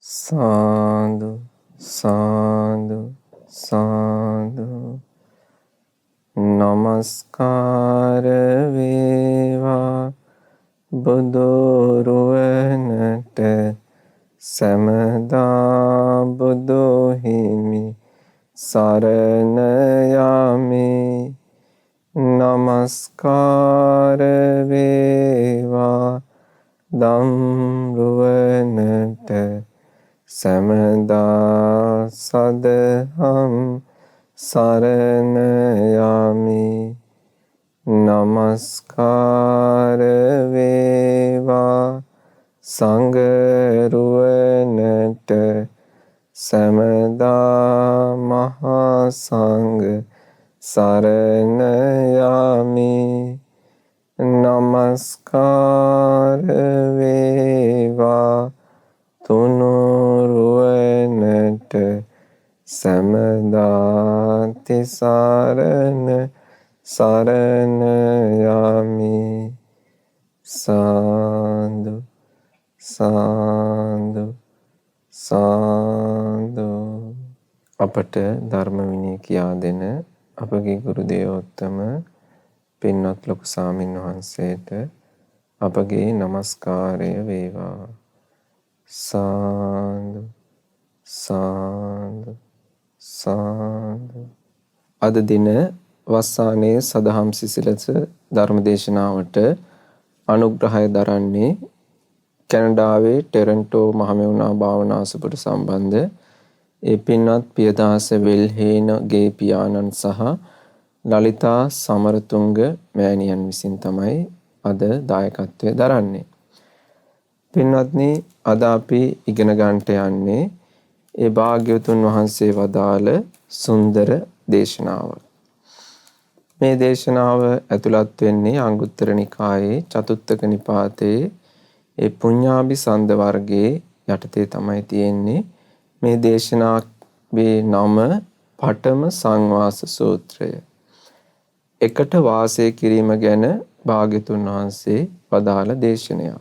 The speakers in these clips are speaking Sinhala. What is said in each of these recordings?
සාදු සාදු සාදු නමස්කාර වේවා බුදුරුවනට සමදා බුදු හිමි සරණ යමි. නමස්කාර වේවා ධම්රුවනට සමදා සදහම් සරණ යමි. නමස්කාර වේවා සංඝරුවනට සමදා මහා සංඝ සරණ යමි. නමස්කාර වේවා තුනුරුවනට සමදා තිසරණ සරණ යමි. සාදු සාදු සාදු. අපට ධර්ම විනය කියා දෙන අපගේ ගුරු දේවෝත්තම පින්වත් ලොකු සාමින් වහන්සේට අපගේ නමස්කාරය වේවා. සාදු සාදු සාදු. අද දින වස්සානයේ සදහම් සිසිලස ධර්මදේශනාවට අනුග්‍රහය දරන්නේ කැනඩාවේ ටොරන්ටෝ මහමෙවුනා භාවනාසපුර සම්බන්ධ ඒ පින්වත් පියදාස වෙල්හේනගේ පියාණන් සහ ලලිතා සමරතුංග මෑණියන් විසින් තමයි අද දායකත්වය දරන්නේ. පින්වත්නි, අද අපි ඉගෙන ගන්නට යන්නේ ඒ භාග්‍යවතුන් වහන්සේ වදාළ සුන්දර දේශනාවක්. මේ දේශනාව ඇතුළත් වෙන්නේ අංගුත්තර නිකායේ චතුත්ථක නිපාතයේ ඒ පුඤ්ඤාභි සන්ද වර්ගයේ යටතේ තමයි තියෙන්නේ. මේ දේශනාවේ නම පඨම සංවාස සූත්‍රය. එකට වාසය කිරීම ගැන භාග්‍යවතුන් වහන්සේ වදාළ දේශනයක්.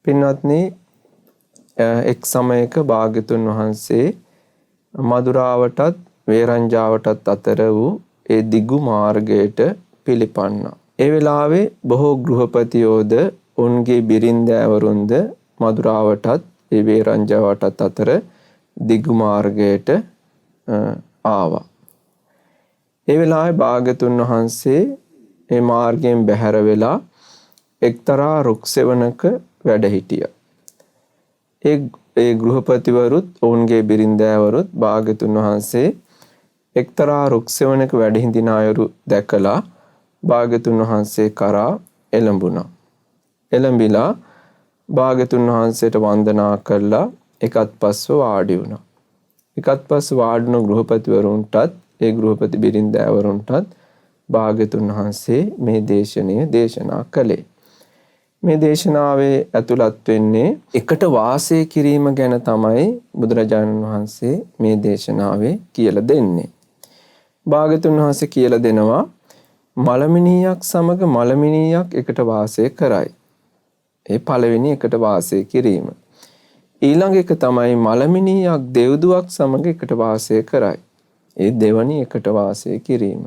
පින්වත්නි, එක් සමයක භාග්‍යවතුන් වහන්සේ මදුරාවටත් වේරංජාවටත් අතර වූ ඒ දිගු මාර්ගයට පිළිපන්නා. ඒ වෙලාවේ බොහෝ ගෘහපතියෝද උන්ගේ බිරින්දෑවරුන්ද මදුරාවටත් ඒ වේරංජාවටත් අතර දිගු මාර්ගයට ආවා. ඒ වෙලාවේ භාග්‍යවතුන් වහන්සේ ඒ මාර්ගයෙන් බැහැර වෙලා එක්තරා රුක් සෙවණක වැඩ හිටියා. ඒ ගෘහපතිවරුත් ඔවුන්ගේ බිරින්දෑවරුත් භාග්‍යවතුන් වහන්සේ එක්තරා රුක් සෙවණක වැඩ හිඳින අයුරු දැකලා භාග්‍යවතුන් වහන්සේ කරා එළඹුණා. එළඹිලා භාග්‍යවතුන් වහන්සේට වන්දනා කරලා එකත්පස්ව වාඩි වුණා. එකත්පස්ව වාඩින ගෘහපතිවරුන්ටත් ඒ ගෘහපති බිරින්දෑවරුන්ටත් භාග්‍යවතුන් වහන්සේ මේ දේශනය දේශනා කළේ. මේ දේශනාවේ ඇතුළත් වෙන්නේ එකට වාසය කිරීම ගැන තමයි බුදුරජාණන් වහන්සේ මේ දේශනාවේ කියලා දෙන්නේ. භාග්‍යවතුන් වහන්සේ කියලා දෙනවා මලමිණියක් සමග මලමිණියක් එකට වාසය කරයි. ඒ පළවෙනි එකට වාසය කිරීම. ඊළඟ එක තමයි මලමිණියක් දෙව්දුවක් සමග එකට වාසය කරයි. ඒ දෙවනි එකට වාසය කිරීම.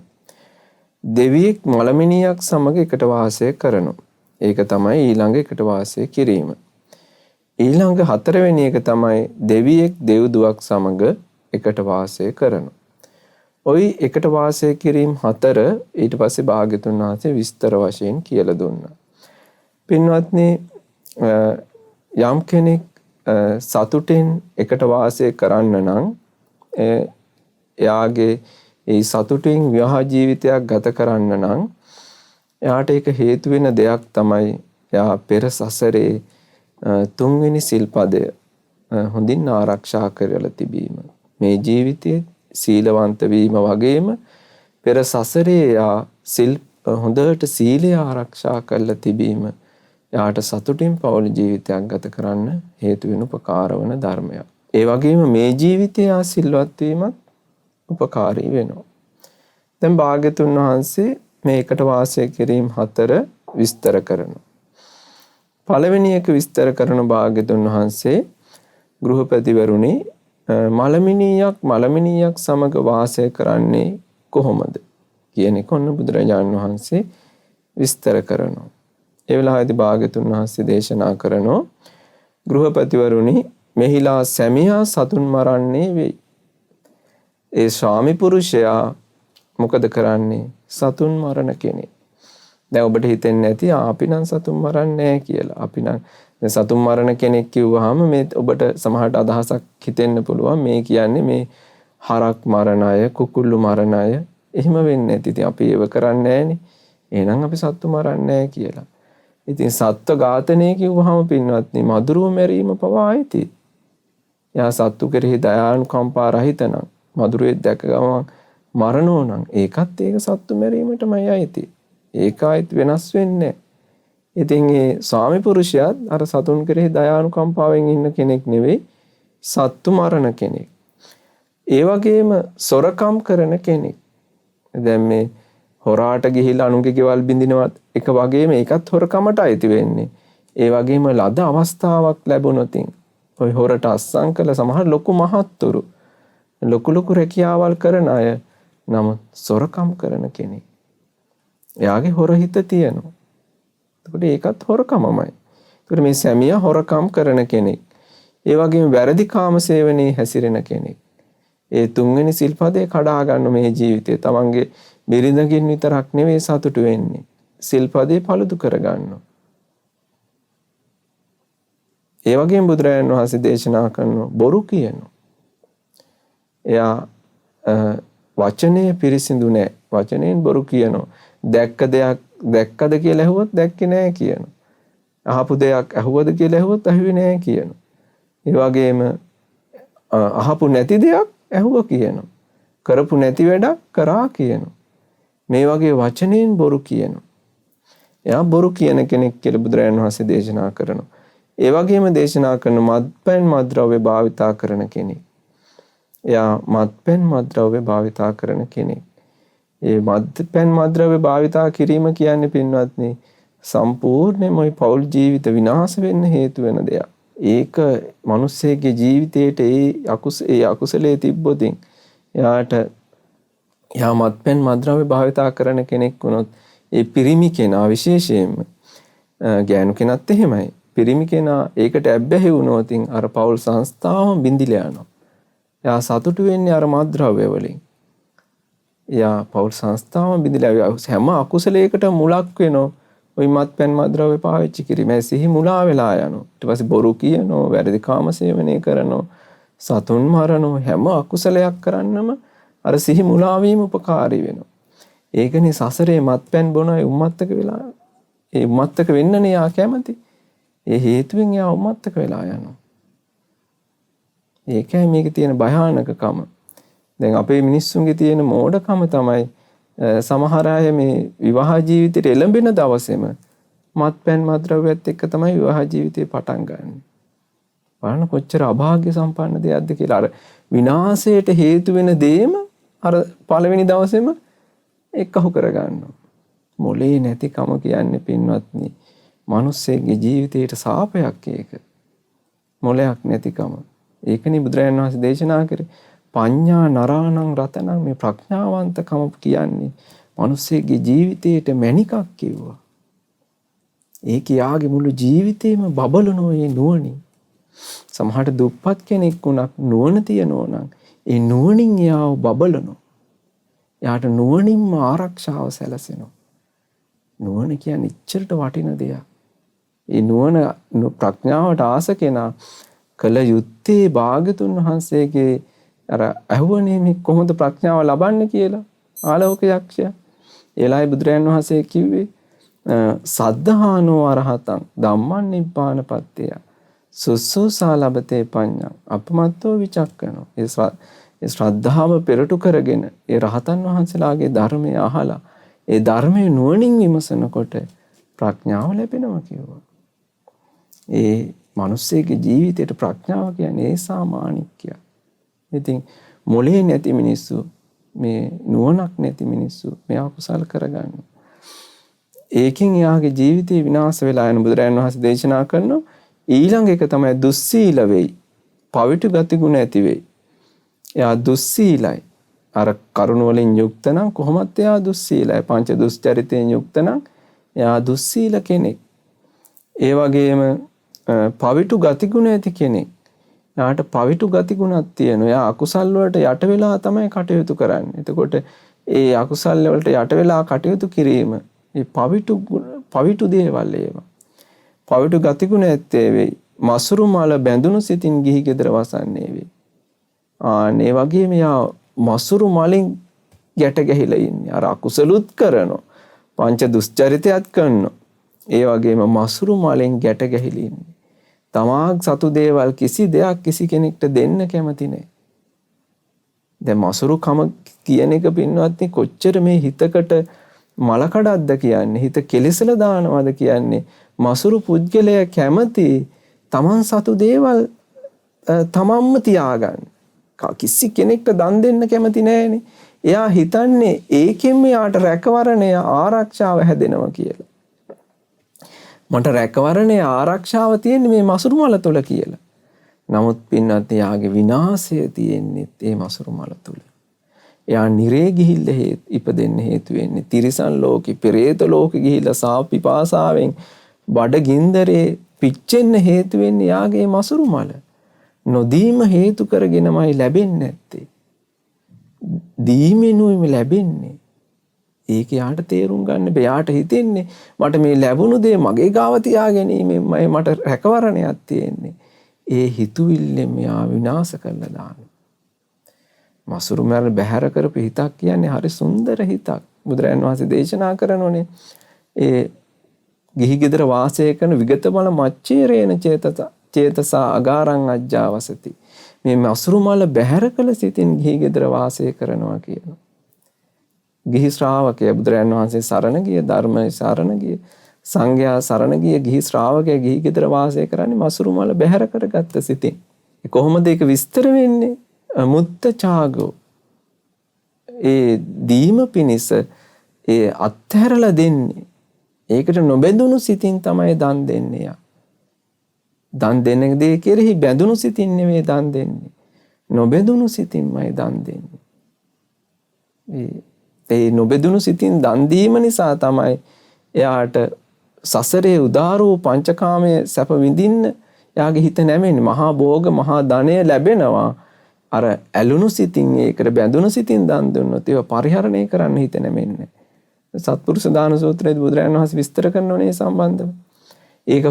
දෙවියෙක් මලමිණියක් සමග එකට වාසය කරනවා. ඒක තමයි ඊළඟ එකට වාසය කිරීම. ඊළඟ හතරවෙනි එක තමයි දෙවියෙක් දෙව්දුවක් සමග එකට වාසය කරනවා. ওই එකට වාසය කිරීම හතර ඊට පස්සේ භාග්‍යවතුන් වහන්සේ විස්තර වශයෙන් කියලා දුන්නා. පින්වත්නි, යම් කෙනෙක් සතුටෙන් එකට වාසය කරන්න නම් එයාගේ ඒ සතුටින් විවාහ ජීවිතයක් ගත කරන්න නම් එයාට ඒක හේතු වෙන දෙයක් තමයි එයා පෙර සසරේ තුන්වෙනි සිල්පදය හොඳින් ආරක්ෂා කරලා තිබීම. මේ ජීවිතයේ සීලවන්ත වීම වගේම පෙර සසරේ එයා හොඳට සීලය ආරක්ෂා කරලා තිබීම එයාට සතුටින් පෞල් ජීවිතයක් ගත කරන්න හේතු වෙන උපකාර වන ධර්මයක්. ඒ වගේම මේ ජීවිතයේ ආ සිල්වත් වීමත් උපකාරී වෙනවා. දැන් භාග්‍යවතුන් වහන්සේ මේ එකට වාසය කිරීම හතර විස්තර කරනවා. පළවෙනි එක විස්තර කරන භාග්‍යවතුන් වහන්සේ ගෘහපතිවරුනි මලමිනියක් සමග වාසය කරන්නේ කොහොමද කියන එක ඔන්න බුදුරජාණන් වහන්සේ විස්තර කරනවා. ඒ වෙලාවේදී භාග්‍යතුන් වහන්සේ දේශනා කරනවා ගෘහපතිවරුනි මෙහිලා සැමියා සතුන් මරන්නේ වෙයි. ඒ ස්වාමි පුරුෂයා මොකද කරන්නේ? සතුන් මරණ කෙනෙක්. දැන් ඔබට හිතෙන්නේ නැති අපි නම් සතුන් මරන්නේ නැහැ කියලා. අපි නම් සතුන් මරණ කෙනෙක් කිව්වහම මේ ඔබට සමහරට අදහසක් හිතෙන්න පුළුවන් මේ කියන්නේ මේ හරක් මරණ අය, කුකුල්ලු මරණ අය එහෙම වෙන්නේ නැති. ඉතින් අපි ඒව කරන්නේ නැහනේ. එහෙනම් අපි සත්තු මරන්නේ නැහැ කියලා. ඉතින් සත්ව ඝාතනය කිව්වහම පින්වත්නි මදුරුව මැරීම පවා ඇති. යා සත්තු කෙරෙහි දයානුකම්පා රහිත නම් මදුරුවෙක් දැක ගමන් මරණෝ නම් ඒකත් ඒක සත්තු මැරීමටමයි ඇති. ඒකයිත් වෙනස් වෙන්නේ. ඉතින් ඒ ස්වාමි පුරුෂයාත් අර සතුන් කෙරෙහි දයානුකම්පාවෙන් ඉන්න කෙනෙක් නෙවෙයි සත්තු මරණ කෙනෙක්. ඒ වගේම සොරකම් කරන කෙනෙක්. දැන් මේ හොරාට ගිහිල්ලා අනුන්ගේ ගෙවල් බින්දිනවත් එක වගේම ඒකත් හොරකමට අයිති වෙන්නේ. ඒ වගේම ලද අවස්ථාවක් ලැබුණොතින් ඔය හොරට අස්සම් කළ සමහර ලොකු මහත්තුරු ලොකු රැකියාවල් කරන අය නමුත් සොරකම් කරන කෙනෙක්. එයාගේ හොර හිත තියෙනවා. එතකොට ඒකත් හොරකමමයි. එතකොට මේ සැමියා හොරකම් කරන කෙනෙක්. ඒ වගේම වැරදි කාම සේවනයේ හැසිරෙන කෙනෙක්. ඒ තුන්වෙනි සිල්පදේ කඩා ගන්න මේ ජීවිතේ තමන්ගේ බිරිඳකින් විතරක් නෙවෙයි සතුටු වෙන්නේ. සිල්පදේ පළුදු කර ගන්නවා. ඒ වගේම බුදුරජාණන් වහන්සේ දේශනා කරනවා බොරු කියනවා. එයා වචනේ පිරිසිදු නැහැ. වචනෙන් බොරු කියනවා. දැක්ක දෙයක් දැක්කද කියලා ඇහුවොත් දැක්කේ නැහැ කියනවා. අහපු දෙයක් ඇහුවද කියලා ඇහුවොත් ඇහුවේ නැහැ කියනවා. ඒ වගේම අහපු නැති දෙයක් ඇහුවා කියනවා. කරපු නැති වැඩක් කරා කියනවා. මේ වගේ වචනෙන් බොරු කියනවා. එයා බොරු කියන කෙනෙක් කියලා බුදුරජාණන් වහන්සේ දේශනා කරනවා. ඒ වගේම දේශනා කරන මත්පැන් මත්ද්‍රව්‍ය භාවිතා කරන කෙනෙක්. එයා මත්පැන් මත්ද්‍රව්‍ය භාවිතා කරන කෙනෙක්. ඒ මත්පැන් මත්ද්‍රව්‍ය භාවිතා කිරීම කියන්නේ පින්වත්නි සම්පූර්ණයෙන්ම ওই පෞල් ජීවිත විනාශ වෙන්න හේතු වෙන දෙයක්. ඒක මිනිස්සෙගේ ජීවිතේට ඒ අකුසලයේ තිබ්බොතින් එයා මත්පැන් මත්ද්‍රව්‍ය භාවිතා කරන කෙනෙක් වුණොත් ඒ පිරිමි කෙනා විශේෂයෙන්ම ගෑනු කෙනත් එහෙමයි. පිරිමි කෙනා ඒකට ඇබ්බැහි වුණොත් අර පෞල් සංස්ථාවම බිඳිලා යනවා. එයා සතුටු වෙන්නේ අර මත්ද්‍රව්‍ය වලින්. එයා පෞල් සංස්ථාවම බිඳිලා හැම අකුසලයකට මුලක් වෙනවා. ওই මත්පැන් මත්ද්‍රව්‍ය පාවිච්චි කිරීම සිහි මුලා වෙලා යනවා. ඊට පස්සේ බොරු කියනවා, වැරදි කාම සේවනය කරනවා, සතුන් මරනවා, හැම අකුසලයක් කරන්නම අර සිහි මුලා වීම උපකාරී වෙනවා. ඒකනේ සසරේ මත්පැන් බොන අය උම්මත්තක වෙලා ඒ උම්මත්තක වෙන්නනේ යා කැමති. ඒ හේතුවෙන් යා උම්මත්තක වෙලා යනවා. ඒකයි මේකේ තියෙන භයානකකම. දැන් අපේ මිනිස්සුන්ගේ තියෙන මෝඩකම තමයි සමහර අය මේ විවාහ ජීවිතේට එළඹෙන දවසේම මත්පැන් මත්ද්‍රව්‍යත් එක්ක තමයි විවාහ ජීවිතේ පටන් ගන්න. බලන්න කොච්චර අභාග්‍ය සම්පන්න දෙයක්ද කියලා. අර විනාශයට හේතු වෙන දේම අර පළවෙනි දවසේම එක්කහු කර ගන්නවා. මොලේ නැතිකම කියන්නේ පින්වත්නි මිනිස්සෙගේ ජීවිතයට සාපයක් ඒක. මොලයක් නැතිකම. ඒකනේ බුදුරජාණන් වහන්සේ දේශනා කරේ පඤ්ඤා නරාණං රතනං මේ ප්‍රඥාවන්තකම කියන්නේ මිනිස්සෙගේ ජීවිතයට මැණිකක් කිව්වා. ඒක යාගේ මුළු ජීවිතේම බබලනෝ ඒ නුවණින්. සමහරට දුප්පත් කෙනෙක් වුණත් නුවණ තියනෝ නම් ඒ නුවණින් යාව බබලනෝ. යාට නුවණින්ම ආරක්ෂාව සැලසෙනවා. නුවණ කියන්නේ ඉච්චරට වටින දෙයක්. ඒ නුවණ ප්‍රඥාවට ආස කෙනා කල යුත්තේ භාග්‍යතුන් වහන්සේගේ අර අහුවනේ මේ කොහොමද ප්‍රඥාව ලබන්නේ කියලා ආලෝක යක්ෂයා. එලයි බුදුරයන් වහන්සේ කිව්වේ සද්ධානෝ අරහතං ධම්මං නිබ්බානපත්තය සුසුසා ලබතේ පඤ්ඤං අපමත්තෝ විචක්කනෝ. ඒ ශ්‍රද්ධාව පෙරටු කරගෙන ඒ රහතන් වහන්සේලාගේ ධර්මය අහලා ඒ ධර්මයේ නුවණින් විමසනකොට ප්‍රඥාව ලැබෙනවා කිව්වා. ඒ මිනිස්සෙගේ ජීවිතයට ප්‍රඥාව කියන්නේ ඒ සාමානිකය. ඉතින් මොලේ නැති මිනිස්සු මේ නුවණක් නැති මිනිස්සු මෙයා කුසල් කරගන්න. ඒකෙන් එයාගේ ජීවිතේ විනාශ වෙලා යන බුදුරයන් වහන්සේ දේශනා කරනවා ඊළඟ එක තමයි දුස්සීල වෙයි. පවිටු ගති ගුණ ඇති වෙයි. එයා දුස්සීලයි. අර කරුණ වලින් යුක්ත නම් කොහොමත් එයා දුස්සීලයි. පංච දුස්චරිතයෙන් යුක්ත නම් එයා දුස්සීල කෙනෙක්. ඒ වගේම පවිටු ගති ගුණ ඇති කෙනෙක්. එයාට පවිටු ගති ගුණක් තියෙනවා. එයා අකුසල් වලට යට වෙලා තමයි කටයුතු කරන්නේ. එතකොට ඒ අකුසල් වලට යට වෙලා කටයුතු කිරීම මේ පවිටු දේවල් ඒවා. පවිටු ගති ගුණ ඇත්තේ වෙයි. මසුරු මල බැඳුණු සිතින් ගිහි ගෙදර වසන්නේ වෙයි. මේ වගේම යා මසුරු මලින් ගැට ගැහිලා ඉන්නේ. අර අකුසලුත් කරනවා. පංච දුස්චරිතයත් කරනවා. ඒ වගේම මසුරු මලෙන් ගැට ගැහිලා ඉන්නේ. තමා සතු දේවල් කිසි දෙයක් කිසි කෙනෙක්ට දෙන්න කැමති නැහැ. දැන් මසුරුකම කියන එක පින්වත්නි කොච්චර මේ හිතකට මල කඩක්ද කියන්නේ. හිත කෙලෙසලා දානවද කියන්නේ. මසුරු පුද්ගලයා කැමති තමන් සතු දේවල් තමන්ම තියාගන්න. කිසි කෙනෙක්ට දන් දෙන්න කැමති නෑනේ. එයා හිතන්නේ ඒකෙන් එයාට රැකවරණය ආරක්ෂාව හැදෙනවා කියලා. මට රැකවරණය ආරක්ෂාව තියෙන්නේ මේ මසුරු මල තුල කියලා. නමුත් පින්නත් එයාගේ විනාශය තියෙන්නේ මේ මසුරු මල තුල. එයා නිරේ ගිහිල්ලා ඉපදෙන්න හේතු වෙන්නේ තිරිසන් ලෝකෙ, පෙරේත ලෝකෙ ගිහිල්ලා සාප පිපාසාවෙන් බඩ ගින්දරේ පිච්චෙන්න හේතු වෙන්නේ එයාගේ මසුරු මල. නොදීම හේතු කරගෙනමයි ලැබෙන්නේ නැත්තේ. දීමෙනුයි ලැබෙන්නේ. ඒක යාට තේරුම් ගන්න බෑ. යාට හිතෙන්නේ මට මේ ලැබුණු දේ මගේ ගාව තියා ගැනීමෙන්මයි මට රැකවරණයක් තියෙන්නේ. ඒ හිතුවිල්ලෙන් මෙයා විනාශ කරලා දානවා. මසුරු මරණ බැහැර කරපු හිතක් කියන්නේ හරි සුන්දර හිතක්. බුදුරජාණන් වහන්සේ දේශනා කරනෝනේ ඒ ගිහි ගෙදර වාසය කරන විගත මල මච්චේරේන චේතසා අගාරං අජ්ජාවසති. මේ මසුරු මල බැහැර කළ සිතින් ගිහි ගෙදර වාසය කරනවා කියනවා. ගිහි ශ්‍රාවකයා බුදුරජාණන් වහන්සේ සරණ ගිය, ධර්මයේ සරණ ගිය, සංඝයා සරණ ගිය ගිහි ශ්‍රාවකයා ගිහි ගෙදර වාසය කරන්නේ මසුරු මල බැහැර කරගත්ත සිතින්. කොහොමද ඒක විස්තර වෙන්නේ? මුත්ත ඡාගෝ. ඒ දීම පිණිස ඒ අත්හැරලා දෙන්නේ. ඒකට නොබැඳුණු සිතින් තමයි දන් දෙන්නේ. දන් දෙන දේ කෙරෙහි බැඳුණු සිතින් නෙවෙයි දන් දෙන්නේ. නොබැඳුණු සිතින්මයි දන් දෙන්නේ. ඒ නොබෙදුණු සිතින් දන් දීම නිසා තමයි එයාට සසරේ උදාර වූ පංචකාමයේ සැප විඳින්න එයාගේ හිත නැමෙන්නේ. මහා භෝග මහා ධනය ලැබෙනවා. අර ඇලුණු සිතින් ඒකට බැඳුණු සිතින් දන් දුන්නොත් ඒව පරිහරණය කරන්න හිත නැමෙන්නේ. සත්පුරුෂ දාන සූත්‍රයේදී බුදුරජාණන් වහන්සේ විස්තර කරනෝනේ සම්බන්ධව. ඒක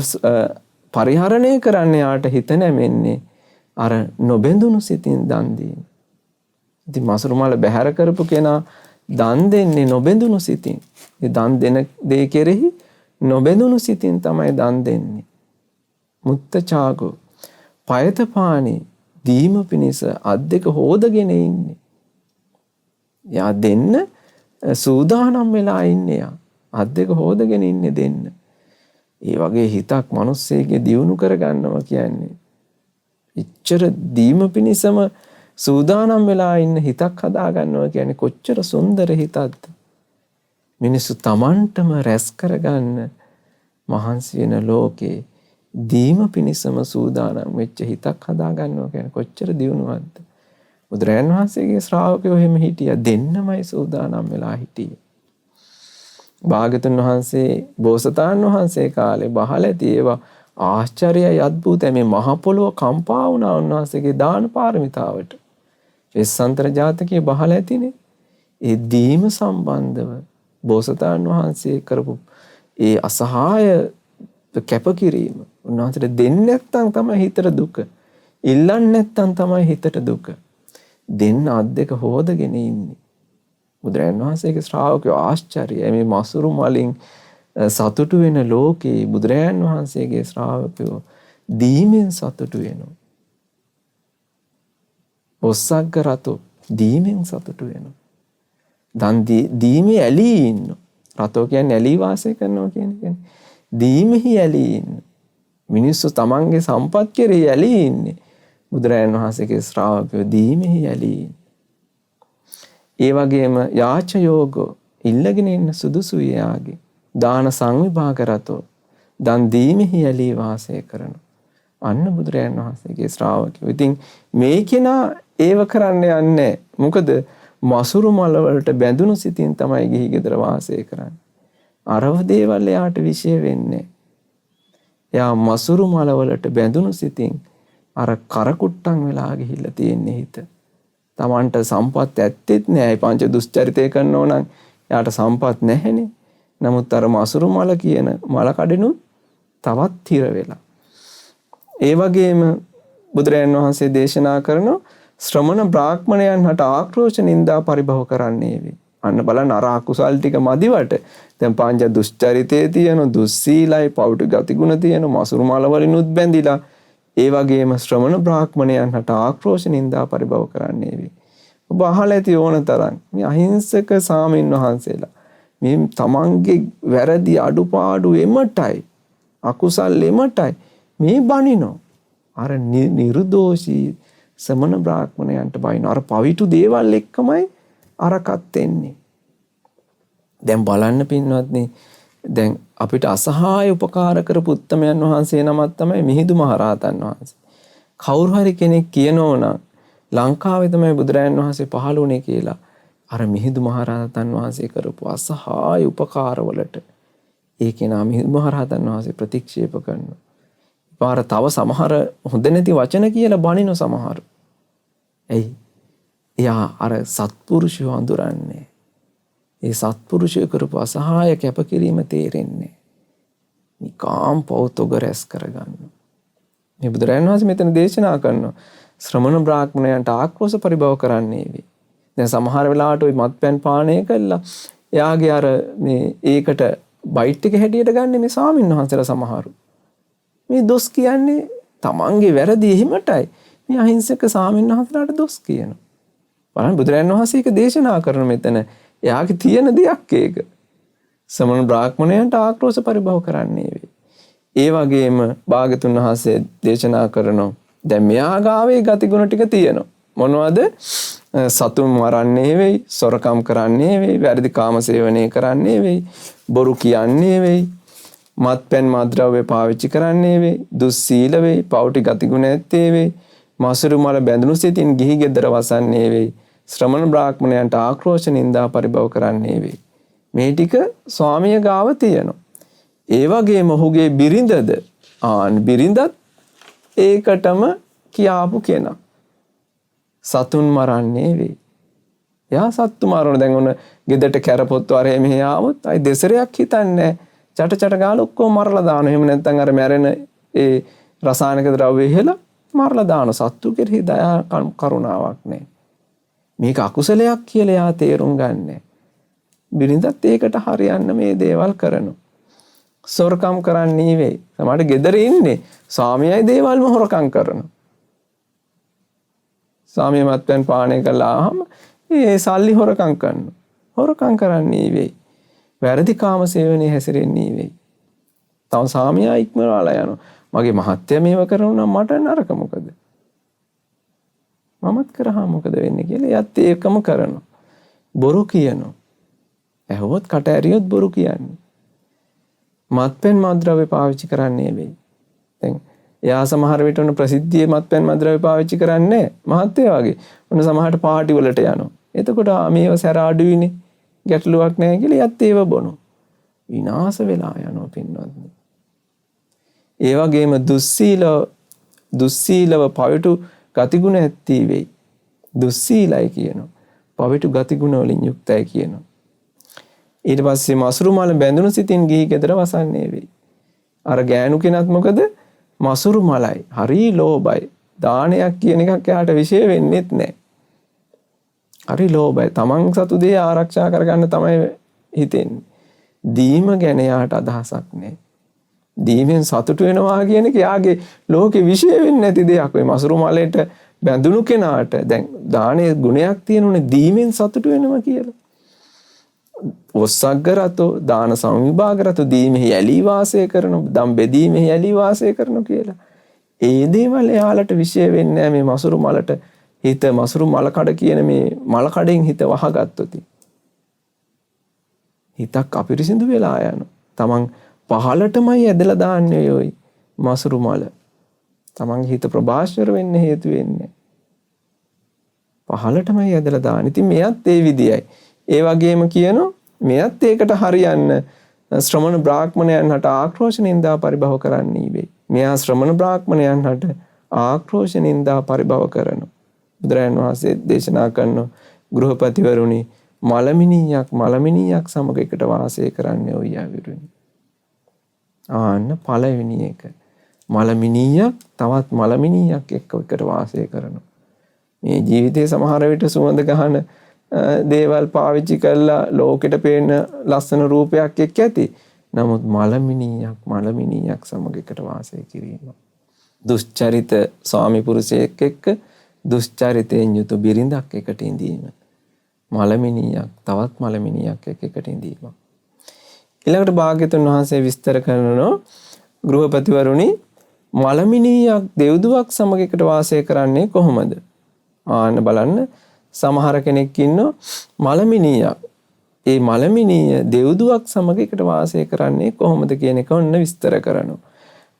පරිහරණය කරන්න යාට හිත නැමෙන්නේ අර නොබැඳුණු සිතින් දන් දීම. ඉතින් මසුරු මල බැහැර කරපු කෙනා දන් දෙන්නේ නොබැඳුණු සිතින්. ඒ දන් දෙන දේ කෙරෙහි නොබැඳුණු සිතින් තමයි දන් දෙන්නේ. මුත්ත ඡාගෝ. පයතපාණි දීම පිණිස අත් දෙක හොදගෙන ඉන්නේ. යා දෙන්න සූදානම් වෙලා ඉන්නේ යා. අත් දෙක හොදගෙන ඉන්නේ දෙන්න. ඒ වගේ හිතක් මිනිස්සෙගේ දියුණු කරගන්නවා කියන්නේ. ඉච්ඡර දීම පිණිසම සූදානම් වෙලා ඉන්න හිතක් හදා ගන්නවා කියන්නේ කොච්චර සුන්දර හිතක්ද. මිනිස්සු තමන්ටම රැස් කරගන්න මහන්සි වෙන ලෝකේ දීම පිණිසම සූදානම් වෙච්ච හිතක් හදා ගන්නවා කියන්නේ කොච්චර දියුණුවක්ද. බුදුරජාණන් වහන්සේගේ ශ්‍රාවකයෝ එහෙම හිටියා. දෙන්නමයි සූදානම් වෙලා හිටියේ. භාග්‍යතුන් වහන්සේ බෝසතාණන් වහන්සේ කාලේ බහල ඇති ඒවා ආශ්චර්යයි අද්භූතයි. මේ මහ පොළොව කම්පා වුණා උන්වහන්සේගේ දාන පාරමිතාවට. වෙස්සන්තර ජාතකයේ බහල ඇතිනේ. ඒ දීම සම්බන්ධව බෝසතාණන් වහන්සේ කරපු ඒ අසහාය කැපකිරීම උන්වහන්සේට දෙන්නේ නැත්නම් තමයි හිතට දුක. ඉල්ලන්නේ නැත්නම් තමයි හිතට දුක. දෙන්න අත් දෙක හොදගෙන ඉන්නේ. බුදුරජාණන් වහන්සේගේ ශ්‍රාවකයෝ ආශ්චර්යයි. මේ මසුරු මලින් සතුටු වෙන ලෝකේ බුදුරජාණන් වහන්සේගේ ශ්‍රාවකයෝ දීමෙන් සතුටු වෙනවා. ඔස්සග්ග රතෝ දීමෙන් සතුටු වෙනවා. දන් දීමේ ඇලී ඉන්නවා. රතෝ කියන්නේ ඇලී වාසය කරනවා කියන එකනේ. දීමෙහි ඇලී ඉන්න. මිනිස්සු තමන්ගේ සම්පත් කෙරෙහි ඇලී ඉන්නේ. බුදුරජාණන් වහන්සේගේ ශ්‍රාවකයෝ දීමෙහි ඇලී ඉන්නේ. ඒ වගේම යාච යෝගෝ ඉල්ලගෙන ඉන්න සුදුසුයි යාගේ. දාන සංවිභාග රතෝ දන් දීමෙහි ඇලී වාසය කරනවා. අන්න බුදුරයන් වහන්සේගේ ශ්‍රාවකයෝ. ඉතින් මේ කෙනා ඒව කරන්න යන්නේ. මොකද මසුරු මල වලට බැඳුණු සිතින් තමයි ගිහි ගෙදර වාසය කරන්නේ. අරව දේවල් එයාට විශේෂ වෙන්නේ. එයා මසුරු මල වලට බැඳුණු සිතින් අර කරකුට්ටම් වෙලා ගිහිල්ලා තියෙන්නේ හිත. Tamanට සම්පත් ඇත්තෙත් නෑ. පංච දුස්චරිතය කරනෝ නම් එයාට සම්පත් නැහැනේ. නමුත් අර මසුරු මල කියන මල කඩෙනුත් තවත් හිර වෙලා. ඒ වගේම බුදුරජාණන් වහන්සේ දේශනා කරන ශ්‍රමණ බ්‍රාහ්මණයන් හට ආක්‍රෝෂ නින්දා පරිභව කරන්නේ වේ. අන්න බලන්න අර අකුසල් ටික මදිවට දැන් පංච දුස්චරිතයේ තියෙන දුස්සීලයි පෞටු ගතිගුණ තියෙන මසුරු මල වලිනුත් බැඳිලා ඒ වගේම ශ්‍රමණ බ්‍රාහ්මණයන් හට ආක්‍රෝෂ නින්දා පරිභව කරන්නේ වේ. ඔබ අහලා ඇති ඕන තරම් මේ අහිංසක සාමින් වහන්සේලා මේ තමන්ගේ වැරදි අඩුපාඩු එමටයි අකුසල් එමටයි මේ බණිනෝ අර නිර්දෝෂී සමන බ්‍රාහ්මණයන්ට බයිනෝ අර පවිතු දේවල් එක්කමයි අරකට එන්නේ. දැන් බලන්න පින්වත්නි දැන් අපිට අසහාය උපකාර කරපු උත්තමයන් වහන්සේ නමක් තමයි මිහිඳු මහරහතන් වහන්සේ. කවුරු හරි කෙනෙක් කියනෝ නම් ලංකාවේ තමයි බුදුරජාණන් වහන්සේ පහළ වුණේ කියලා අර මිහිඳු මහරහතන් වහන්සේ කරපු අසහාය උපකාරවලට ඒ කෙනා මිහිඳු මහරහතන් වහන්සේ ප්‍රතික්ෂේප කරනවා. පාර තව සමහර හොඳ නැති වචන කියලා බනින සමහර. එයි එයා අර සත්පුරුෂය අඳුරන්නේ. ඒ සත්පුරුෂය කරපු අසහාය කැපකිරීම තේරෙන්නේ. නිකාම් පෞතොග රැස් කරගන්න. මේ බුදුරජාණන් වහන්සේ මෙතන දේශනා කරනවා ශ්‍රමණ බ්‍රාහ්මණයන්ට ආක්‍රෝෂ පරිභව කරන්නේ වේ. දැන් සමහර වෙලාවට ওই මත්පැන් පානය කළා එයාගේ අර මේ ඒකට බයිට් එක හැටියට ගන්න මේ ස්වාමීන් වහන්සේලා සමහරු. මේ දොස් කියන්නේ තමන්ගේ වැරදි එහෙමටයි. මේ අහිංසක ස්වාමීන් වහන්සේලාට දොස් කියනවා. බලන්න බුදුරජාණන් වහන්සේ ඒක දේශනා කරන මෙතන එයාගේ තියෙන දෙයක් ඒක. සමන බ්‍රාහ්මණයන්ට ආක්‍රෝෂ පරිභව කරන්නේ වේ. ඒ වගේම භාගතුන් වහන්සේ දේශනා කරනවා දැන් මෙයා ගාවේ ගතිගුණ ටික තියෙනවා. මොනවද? සතුන් මරන්නේ වෙයි, සොරකම් කරන්නේ වෙයි, වැරදි කාම සේවනය කරන්නේ වෙයි, බොරු කියන්නේ වෙයි, මත්පැන් මත්ද්‍රව්‍ය පාවිච්චි කරන්නේ වෙයි, දුස්සීල වෙයි, පෞටි ගතිගුණ ඇත්තේ වෙයි, මසුරු මල බැඳුණු සිතින් ගිහි ගෙදර වසන්නේ වෙයි, ශ්‍රමණ බ්‍රාහ්මණයන්ට ආක්‍රෝෂ නින්දා පරිභව කරන්නේ වෙයි. මේ ටික ස්වාමිය ගාව තියෙනවා. ඒ වගේම ඔහුගේ බිරිඳද බිරිඳත් ඒකටම කියාපු කෙනා. සතුන් මරන්නේ වෙයි. එයා සත්තු මරන දැන් ඔන්න ගෙදරට කැරපොත්තු අර මෙහෙ ආවොත් අයි දෙසරයක් හිතන්නේ චට ගාලා ඔක්කොම මරලා දානවා. එහෙම නැත්නම් අර මැරෙන ඒ රසායනික ද්‍රව්‍ය ඉහලා මරලා දානවා. සත්තු කෙරෙහි දයා කරුණාවක් නැහැ. මේක අකුසලයක් කියලා එයා තේරුම් ගන්නෑ. බිරිඳත් ඒකට හරියන්න මේ දේවල් කරනවා. සොරකම් කරන්නේ වෙයි. සමහරට ගෙදර ඉන්නේ ස්වාමියායි දේවල්ම හොරකම් කරනවා. ස්වාමියා මත්පැන් පානය කළාම ඒ සල්ලි හොරකම් කරනවා. හොරකම් කරන්නේ වෙයි. වැරදි කාම සේවනයේ හැසිරෙන්නේ වෙයි. තව ස්වාමියා ඉක්මවලා යනවා. මගේ මහත්තයා මේව කරනවා නම් මට නරක මොකද? මමත් කරා මොකද වෙන්නේ කියලා එයත් ඒකම කරනවා. බොරු කියනවා. ඇහුවොත් කට ඇරියොත් බොරු කියන්නේ. මත්පැන් මත්ද්‍රව්‍ය පාවිච්චි කරන්නේ වෙයි. දැන් එයා සමහර විට උන ප්‍රසිද්ධියේ මත්පැන් මත්ද්‍රව්‍ය පාවිච්චි කරන්නේ මහත්තයා වගේ. උන සමහරට පාටි වලට යනවා. එතකොට මේව සැර අඩුයිනේ. ගැටලුවක් නැහැ කියලා එයත් ඒව බොනවා. විනාශ වෙලා යනවා පින්වත්නි. ඒ වගේම දුස්සීලව පවිතු ගතිගුණ ඇත්තී වෙයි. දුස්සීලයි කියනවා. පවිතු ගතිගුණ වලින් යුක්තයි කියනවා. ඊට පස්සේ මසුරු මල බැඳුණු සිතින් ගිහි ගෙදර වසන්නේ වෙයි. අර ගෑනු කෙනත් මොකද? මසුරු මලයි. හරි ලෝභයි. දානයක් කියන එකක් එයාට විශේෂ වෙන්නේත් නැහැ. හරි ලෝභයි. තමන් සතු දේ ආරක්ෂා කරගන්න තමයි හිතෙන්නේ. දීම ගැන එයාට අදහසක් නැහැ. දීමෙන් සතුට වෙනවා කියන එක යාගේ ලෝකෙ විශේෂ වෙන්නේ නැති දෙයක්. ඔය මසුරු මලේට බැඳුණු කෙනාට දැන් දානයේ ගුණයක් තියෙනුනේ දීමෙන් සතුට වෙනවා කියලා. ඔස්සග්ගරතෝ දාන සංවිභාගරතෝ දීමෙහි ඇලී වාසය කරන දම් බෙදීමෙහි ඇලී වාසය කරන කියලා. ඒ දේවල් එයාලට විශේෂ වෙන්නේ මේ මසුරු මලට හිත මසුරු මල කඩ කියන මේ මල කඩෙන් හිත වහගත්තොත් හිතක් අපිරිසිදු වෙලා යනවා. තමන් පහලටමයි ඇදලා දාන්නේ ඔය මසුරු මල. තමන්ගේ හිත ප්‍රභාෂ්වර වෙන්න හේතු වෙන්නේ. පහළටමයි ඇදලා දාන්නේ. ඉතින් මෙයත් ඒ විදියයි. ඒ වගේම කියනවා මෙයත් ඒකට හරියන්න ශ්‍රමණ බ්‍රාහ්මණයන්ට ආක්‍රෝෂ නින්දා පරිභව කරන්නී වෙයි. මෙයා ශ්‍රමණ බ්‍රාහ්මණයන්ට ආක්‍රෝෂ නින්දා පරිභව කරනවා. බුදුරජාණන් වහන්සේ දේශනා කරන ගෘහපතිවරුනි මලමිනියක් සමග එකට වාසය කරන්නේ ඔය යවිරුනි. ආන්න පළවෙනි එක. මලමිනියක් තවත් මලමිනියක් එක්ක එකට වාසය කරනවා. මේ ජීවිතේ සමහර විට සුවඳ ගහන දේවල් පාවිච්චි කරලා ලෝකෙට පේන ලස්සන රූපයක් එක්ක ඇති. නමුත් මලමිනියක් සමග එකට වාසය කිරීම. දුෂ්චරිත ස්වාමි පුරුෂයෙක් එක්ක දුෂ්චරිතයෙන් යුතු බිරිඳක් එකට ඉඳීම. මලමිනියක් තවත් මලමිනියක් එකට ඉඳීම. ඊළඟට භාග්‍යතුන් වහන්සේ විස්තර කරනවා ගෘහපතිවරුනි මලමිනියක් දෙව්දුවක් සමග එකට වාසය කරන්නේ කොහොමද? ආන්න බලන්න සමහර කෙනෙක් ඉන්නවා මලමිනියක්. ඒ මලමිනිය දෙව්දුවක් සමග එකට වාසය කරන්නේ කොහොමද කියන එක ඔන්න විස්තර කරනවා.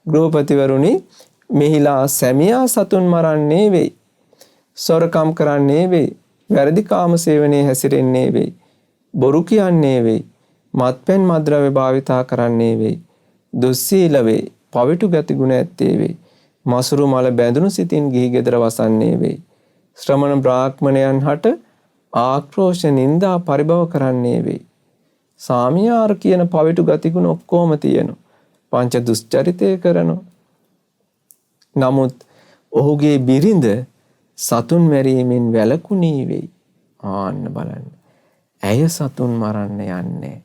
ගෘහපතිවරුනි මෙහිලා සැමියා සතුන් මරන්නේ වෙයි. සොරකම් කරන්නේ වෙයි. වැරදි කාම සේවනයේ හැසිරෙන්නේ වෙයි. බොරු කියන්නේ වෙයි. මත්පැන් මද්ද්‍රව්‍ය භාවිතා කරන්නේ වෙයි. දුස්සීල වෙයි. පවිටු ගති ගුණ ඇත්තේ වෙයි. මසුරු මල බැඳුණු සිතින් ගිහි ගෙදර වසන්නේ වෙයි. ශ්‍රමණ බ්‍රාහ්මණයන් හට ආක්‍රෝෂ නින්දා පරිභව කරන්නේ වෙයි. සාමියාර කියන පවිටු ගති ගුණ ඔක්කොම තියෙනවා. පංච දුස්චරිතය කරනවා. නමුත් ඔහුගේ බිරිඳ සතුන් මැරීමෙන් වැළකුණී වෙයි. ආන්න බලන්න. ඇය සතුන් මරන්න යන්නේ.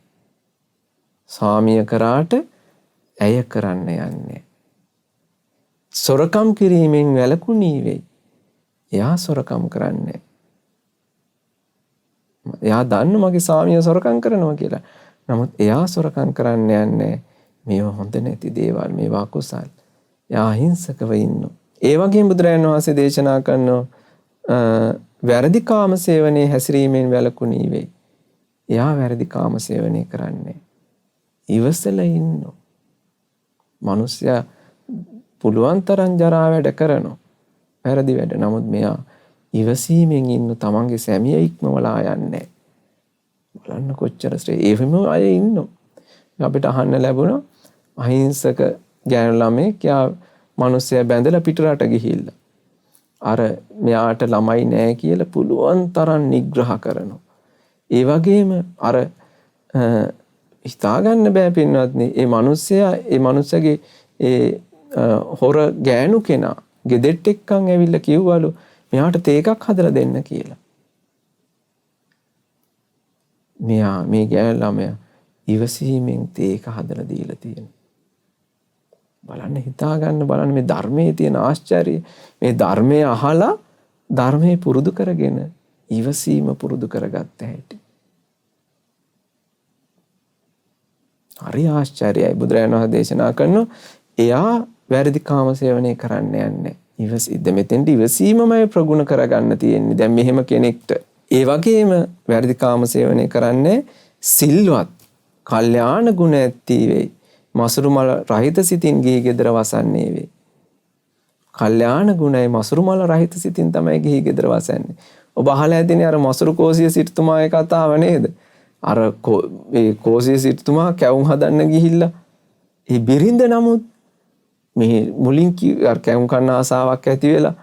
සාමිය කරාට ඇය කරන්න යන්නේ. සොරකම් කිරීමෙන් වැළකුණී වෙයි. එයා සොරකම් කරන්නේ. එයා දන්න මගේ සාමිය සොරකම් කරනවා කියලා. නමුත් එයා සොරකම් කරන්න යන්නේ. මේවා හොඳ නැති දේවල්, මේවා කුසල්. එයා අහිංසකව ඉන්නවා. ඒ වගේම බුදුරජාණන් වහන්සේ දේශනා කරනවා වැරදි කාම සේවනයේ හැසිරීමෙන් වැළකුණී වෙයි. එයා වැරදි කාම සේවනය කරන්නේ. ඉවසලා ඉන්නවා. මිනිස්සයා පුළුවන් තරම් ජරා වැඩ කරනවා. වැරදි වැඩ. නමුත් මෙයා ඉවසීමෙන් ඉන්න තමන්ගේ සැමිය ඉක්මවලා යන්නේ. බලන්න කොච්චර එහෙම අය ඉන්නවා. අපිට අහන්න ලැබුණා අහිංසක ගෑනු ළමෙක් යා මිනිස්සයා බැඳලා පිටරට ගිහිල්ලා. අර මෙයාට ළමයි නෑ කියලා පුළුවන් තරම් නිග්‍රහ කරනවා. ඒ වගේම අර හිතාගන්න බෑ පින්වත්නි. ඒ මිනිස්සගේ හොර ගෑනු කෙනා ගෙදෙට්ට එක්කන් ඇවිල්ලා කිව්වලු මෙයාට තේ එකක් හදලා දෙන්න කියලා. මෙයා මේ ගෑනු ළමයා ඉවසීමෙන් තේ එක හදලා දීලා තියෙනවා. බලන්න හිතාගන්න බලන්න මේ ධර්මයේ තියෙන ආශ්චර්යය. මේ ධර්මය අහලා ධර්මයේ පුරුදු කරගෙන ඉවසීම පුරුදු කරගත්ත හැටි. හරි ආශ්චර්යයි. බුදුරජාණන් වහන්සේ දේශනා කරනවා එයා වැරදි කාම සේවනය කරන්න යන්නේ. මෙතෙන්ට ඉවසීමමයි ප්‍රගුණ කරගන්න තියෙන්නේ. දැන් මෙහෙම කෙනෙක්ට ඒ වගේම වැරදි කාම සේවනය කරන්නේ සිල්වත්, කල්යාණ ගුණ ඇත්තී වෙයි. මසුරු මල රහිත සිතින් ගිහි ගෙදර වසන්නේ වෙයි. කල්යාණ ගුණයි මසුරු මල රහිත සිතින් තමයි ගිහි ගෙදර වසන්නේ. ඔබ අහලා ඇතිනේ අර මසුරු කෝසිය සිටුමාගේ කතාව නේද? අර මේ කෝසිය සිටුමා කැවුම් හදන්න ගිහිල්ලා ඒ බිරිඳ නමුත් මේ මුලින් කැවුම් කන්න ආසාවක් ඇති වෙලා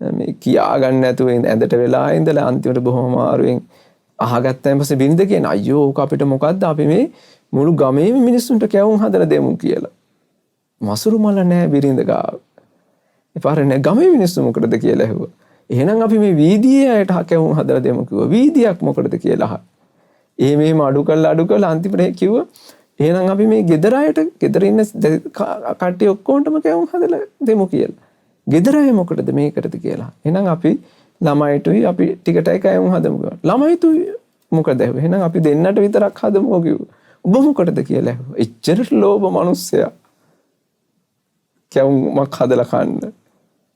මේ කියා ගන්න නැතුව ඇඳට වෙලා ඉඳලා අන්තිමට බොහොම අමාරුවෙන් අහගත්තාන් පස්සේ බිරිඳ කියන අයියෝ ඕක අපිට මොකද්ද අපි මේ මුළු ගමේම මිනිස්සුන්ට කැවුම් හදලා දෙමු කියලා. මසුරු මල නැහැ බිරිඳ ගාව. එපාර නෑ ගමේ මිනිස්සු මොකටද කියලා ඇහුවා. එහෙනම් අපි මේ වීදියේ අයට කැවුම් හදලා දෙමු කිව්වා. වීදියක් මොකටද කියලා අහා. මෙහෙම අඩු කරලා අන්තිමට කිව්වා එහෙනම් අපි මේ ගෙදර අයට ගෙදර ඉන්න කට්ටිය ඔක්කොන්ටම කැවුම් හදලා දෙමු කියලා. ගෙදර අය මොකටද මේකටද කියලා. එහෙනම් අපි ළමයිටුයි අපි ටිකටයි කැවුම් හදමු කිව්වා. ළමයිටුයි මොකද ඇහුවා. එහෙනම් අපි දෙන්නට විතරක් හදමු කිව්වා. ඔබ මොකටද කියලා ඇහුවා. එච්චරට ලෝභ මිනිස්සයා කැවුමක් හදලා කන්න.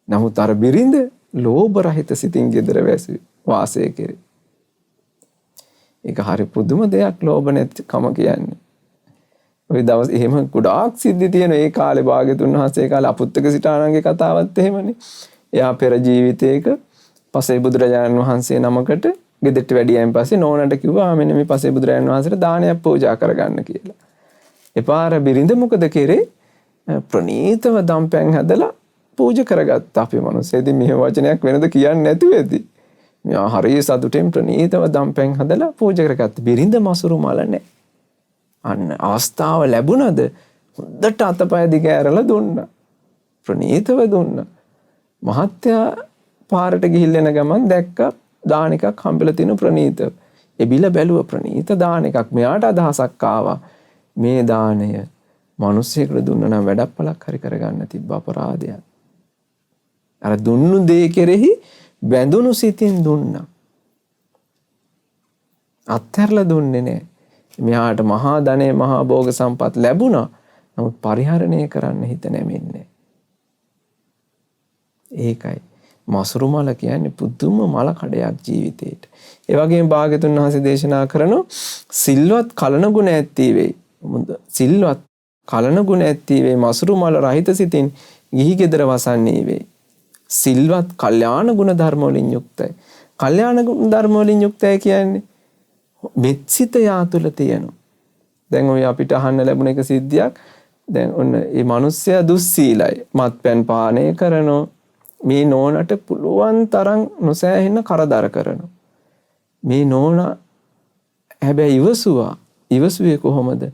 නමුත් අර බිරිඳ ලෝභ රහිත සිතින් ගෙදර වාසය කරේ. ඒක හරි පුදුම දෙයක් ලෝභ නැතිකම කියන්නේ. ওই දවස් එහෙම ගොඩාක් සිද්ධි තියෙන ඒ කාලේ භාග්‍යතුන් වහන්සේ කාලේ අපුත්තක සිටානන්ගේ කතාවත් එහෙමනේ. එයා පෙර ජීවිතයක පසේ බුදුරජාණන් වහන්සේ නමකට ගෙදරට වැඩියන් පස්සේ නෝනට කිව්වා මෙන්න මේ පසේ බුදුරජාණන් වහන්සේට දානයක් පූජා කරගන්න කියලා. එපාර බිරිඳ මොකද කරේ? ප්‍රණීතව දම්පැන් හැදලා පූජා කරගත්තා. අපේ මිනිස්සු ඉතින් මෙහෙම වචනයක් වෙනද කියන්නේ නැතුව ඇති. මෙයා හරිය සතුටින් ප්‍රණීතව දම්පැන් හදලා පූජා කරගත්තා. බිරිඳ මසුරු මල නැහැ. අන්න අවස්ථාව ලැබුණද හොඳට අතපය දිග ඇරලා දුන්නා. ප්‍රණීතව දුන්නා. මහත්තයා පාරට ගිහිල්ලා එන ගමන් දැක්කා දාන එකක් හම්බෙලා තියෙන ප්‍රණීතව. එබිල බැලුව ප්‍රණීත දාන එකක්. මෙයාට අදහසක් ආවා මේ දාණය මිනිස්සෙකුට දුන්නා නම් වැඩපලක් හරි කරගන්න තිබ්බ අපරාධයක්. අර දුන්නු දේ කෙරෙහි බැඳුණු සිතින් දුන්නා. අත්හැරලා දුන්නේ නැහැ. මෙයාට මහා ධනෙ මහා භෝග සම්පත් ලැබුණා. නමුත් පරිහරණය කරන්න හිත නැමෙන්නේ. ඒකයි මසුරු මල කියන්නේ පුදුම මල කඩයක් ජීවිතේට. ඒ වගේම භාග්‍යතුන් වහන්සේ දේශනා කරන සිල්වත් කලන ගුණ ඇත්තී වෙයි. සිල්වත් කලන ගුණ ඇත්තී වෙයි මසුරු මල රහිත සිතින් ගිහි ගෙදර වසන්නේ වෙයි. සිල්වත් කල්යාණ ගුණ ධර්ම වලින් යුක්තයි. කල්යාණ ගුණ ධර්ම වලින් යුක්තයි කියන්නේ මෙත්සිත යා තුළ තියෙනවා. දැන් ඔය අපිට අහන්න ලැබුණ එක සිද්ධියක්. දැන් ඔන්න මේ මිනිස්සයා දුස්සීලයි. මත්පැන් පානය කරනවා. මේ නෝනට පුළුවන් තරම් නොසෑහෙන කරදර කරනවා. මේ නෝනා හැබැයි ඉවසුවේ කොහොමද?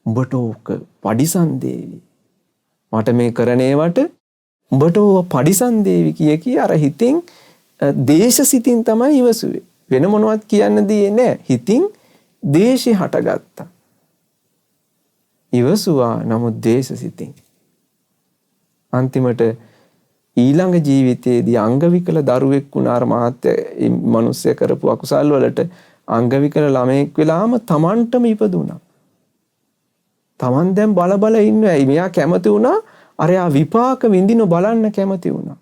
උඹට ඕක පඩිසන් දේවි. මට මේ කරන ඒවට උඹට ඕක පඩිසන් දේවි කිය අර හිතෙන් දේශසිතින් තමයි ඉවසුවේ. වෙන මොනවත් කියන්න දෙන්නේ නැහැ. හිතින් දේශي හටගත්තා. ඉවසුවා නමුත් දේශසිතින්. අන්තිමට ඊළඟ ජීවිතයේදී අංගවිකල දරුවෙක් වුණාර මහත්ය මිනිස්සය කරපු අකුසල් වලට අංගවිකල ළමයෙක් වෙලාම Tamanටම ඉපදුණා. Taman දැන් බල ඉන්නවා. මෙයා කැමති වුණා අරයා විපාක විඳින බලන්න කැමති වුණා.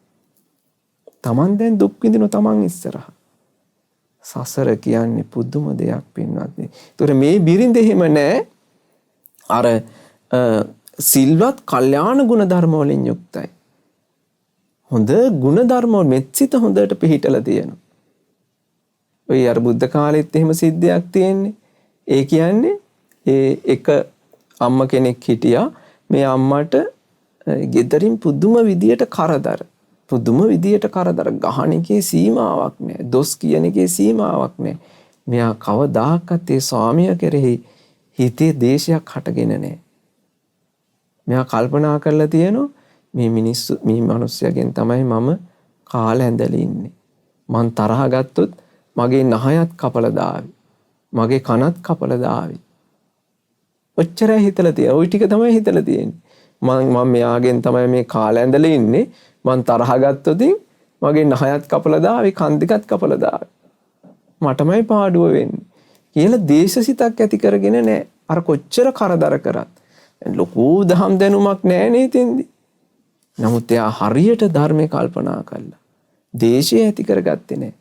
Taman දැන් දුක් විඳින Taman ඉස්සරහා. සසර කියන්නේ පුදුම දෙයක් පින්වත්නි. ඒතර මේ බිරිඳ එහෙම නැහැ. අර සිල්වත් කල්යාණ ගුණ ධර්ම වලින් යුක්තයි. හොඳ ගුණ ධර්ම මෙත්සිත හොඳට පිහිටලා තියෙනවා. ඔය අර බුද්ධ කාලෙත් එහෙම සිද්ධියක් තියෙන්නේ. ඒ කියන්නේ එක අම්ම කෙනෙක් හිටියා. මේ අම්මට ගෙදරින් පුදුම විදියට කරදර. ගහන එකේ සීමාවක් නැහැ. දොස් කියන එකේ සීමාවක් නැහැ. මෙයා කවදාකවත් ඒ ස්වාමියා කෙරෙහි හිතේ දේශයක් හටගෙන නැහැ. මෙයා කල්පනා කරලා තියෙනවා මේ මිනිස්සුගෙන් තමයි මම කාල ඇඳලා ඉන්නේ. මං තරහ ගත්තොත් මගේ නහයත් කපලා දාවි. මගේ කනත් කපලා දාවි. ඔච්චරයි හිතලා තියෙන්නේ. ওই ටික තමයි හිතලා තියෙන්නේ. මම මෙයාගෙන් තමයි මේ කාල ඇඳලා ඉන්නේ. මං තරහ ගත්තොත් මගේ නහයත් කපලා දාවි, කන් දෙකත් කපලා දාවි. මටමයි පාඩුව වෙන්නේ. කියලා දේශසිතක් ඇති කරගෙන නැහැ. අර කොච්චර කරදර කරත් ලොකු දහම් දැනුමක් නැහැ නේ තින්දි. නමුත් එයා හරියට ධර්මයේ කල්පනා කළා. දේශය ඇති කරගත්තේ නැහැ.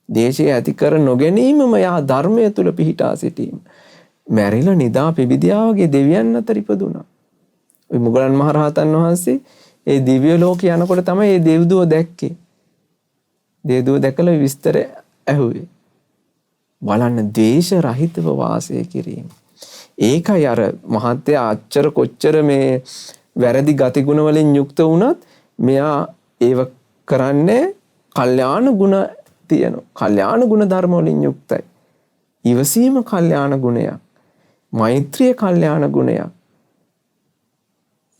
දේශය ඇති කර නොගැනීමම යා ධර්මය තුල පිහිටා සිටීම. මැරිලා නිදා පිබිදියා වගේ දෙවියන් අතර ඉපදුනා. ওই මුගලන් මහරහතන් වහන්සේ ඒ දිව්‍ය ලෝකේ යනකොට තමයි මේ දේවදුව දැක්කේ. දේවදුව දැකලා විස්තර ඇහුවේ. බලන්න දේශ රහිතව වාසය කිරීම. ඒකයි අර මහත්ය අච්චර කොච්චර මේ වැරදි ගතිගුණ වලින් යුක්ත වුණත් මෙයා ඒව කරන්නේ කල්යාණ ගුණ තියෙනවා. කල්යාණ ගුණ ධර්ම වලින් යුක්තයි. ඉවසීම කල්යාණ ගුණයක්. මෛත්‍රිය කල්යාණ ගුණයක්.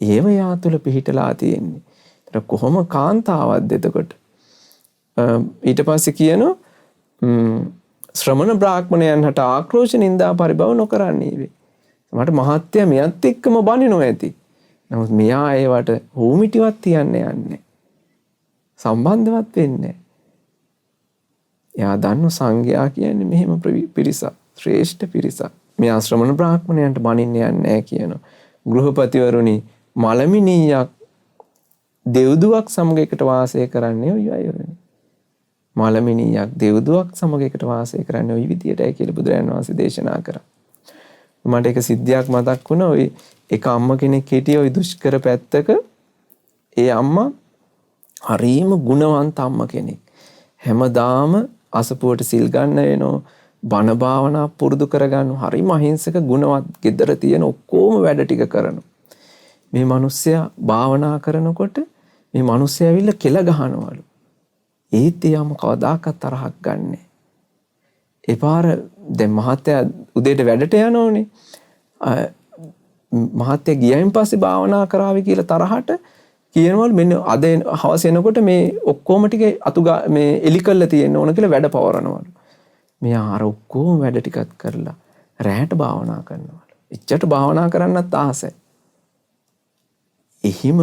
ඒව යා තුළ පිහිටලා තියෙන්නේ. ඒතර කොහොම කාන්තාවක්ද එතකොට? ඊට පස්සේ කියනවා ශ්‍රමණ බ්‍රාහ්මණයන් හට ආක්‍රෝෂ නින්දා පරිභව නොකරන්නේ වේ. මට මහත්ය මෙයත් එක්කම බනිනෝ ඇති. නමුත් මෙයා ඒවට හෝමිටිවත් තියන්නේ යන්නේ. සම්බන්ධවත් වෙන්නේ. එයා දන්න සංඝයා කියන්නේ මෙහෙම පිරිසක්, ශ්‍රේෂ්ඨ පිරිසක්. මෙයා ශ්‍රමණ බ්‍රාහ්මණයන්ට බනින්න යන්නේ කියනවා. ගෘහපතිවරුනි මලමිනියක් දෙව්දුවක් සමග එකට වාසය කරන්නේ ඔය අය වෙන්නේ. මලමිනියක් දෙව්දුවක් සමග එකට වාසය කරන්නේ ওই විදියටයි කියලා බුදුරජාණන් වහන්සේ දේශනා කරා. මට එක සිද්ධියක් මතක් වුණා. ওই එක අම්ම කෙනෙක් හිටියේ ওই දුෂ්කර පැත්තක. ඒ අම්මා හරිම ගුණවන්ත අම්ම කෙනෙක්. හැමදාම අසපුවට සිල් ගන්න වෙනවා. බණ භාවනා පුරුදු කරගන්න. හරිම අහිංසක ගුණවත් ගෙදර තියෙන ඔක්කොම වැඩ ටික කරනවා. මේ මිනිස්සයා භාවනා කරනකොට මේ මිනිස්සයා ඇවිල්ලා කෙල ගහනවලු. ඒත් ඒ අම්ම කවදාකවත් තරහක් ගන්නෑ. ඒ පාර දැන් මහත්තයා උදේට වැඩට යනෝනේ. මහත්තයා ගියයින් පස්සේ භාවනා කරાવી කියලා තරහට කියනවලු මෙන්න අද හවස එනකොට මේ ඔක්කොම ටික මේ එලි කරලා තියෙන්න ඕන කියලා වැඩ පවරනවලු. මෙයා අර ඔක්කොම වැඩ ටිකත් කරලා රැයට භාවනා කරනවලු. එච්චරට භාවනා කරන්නත් ආසයි. එහිම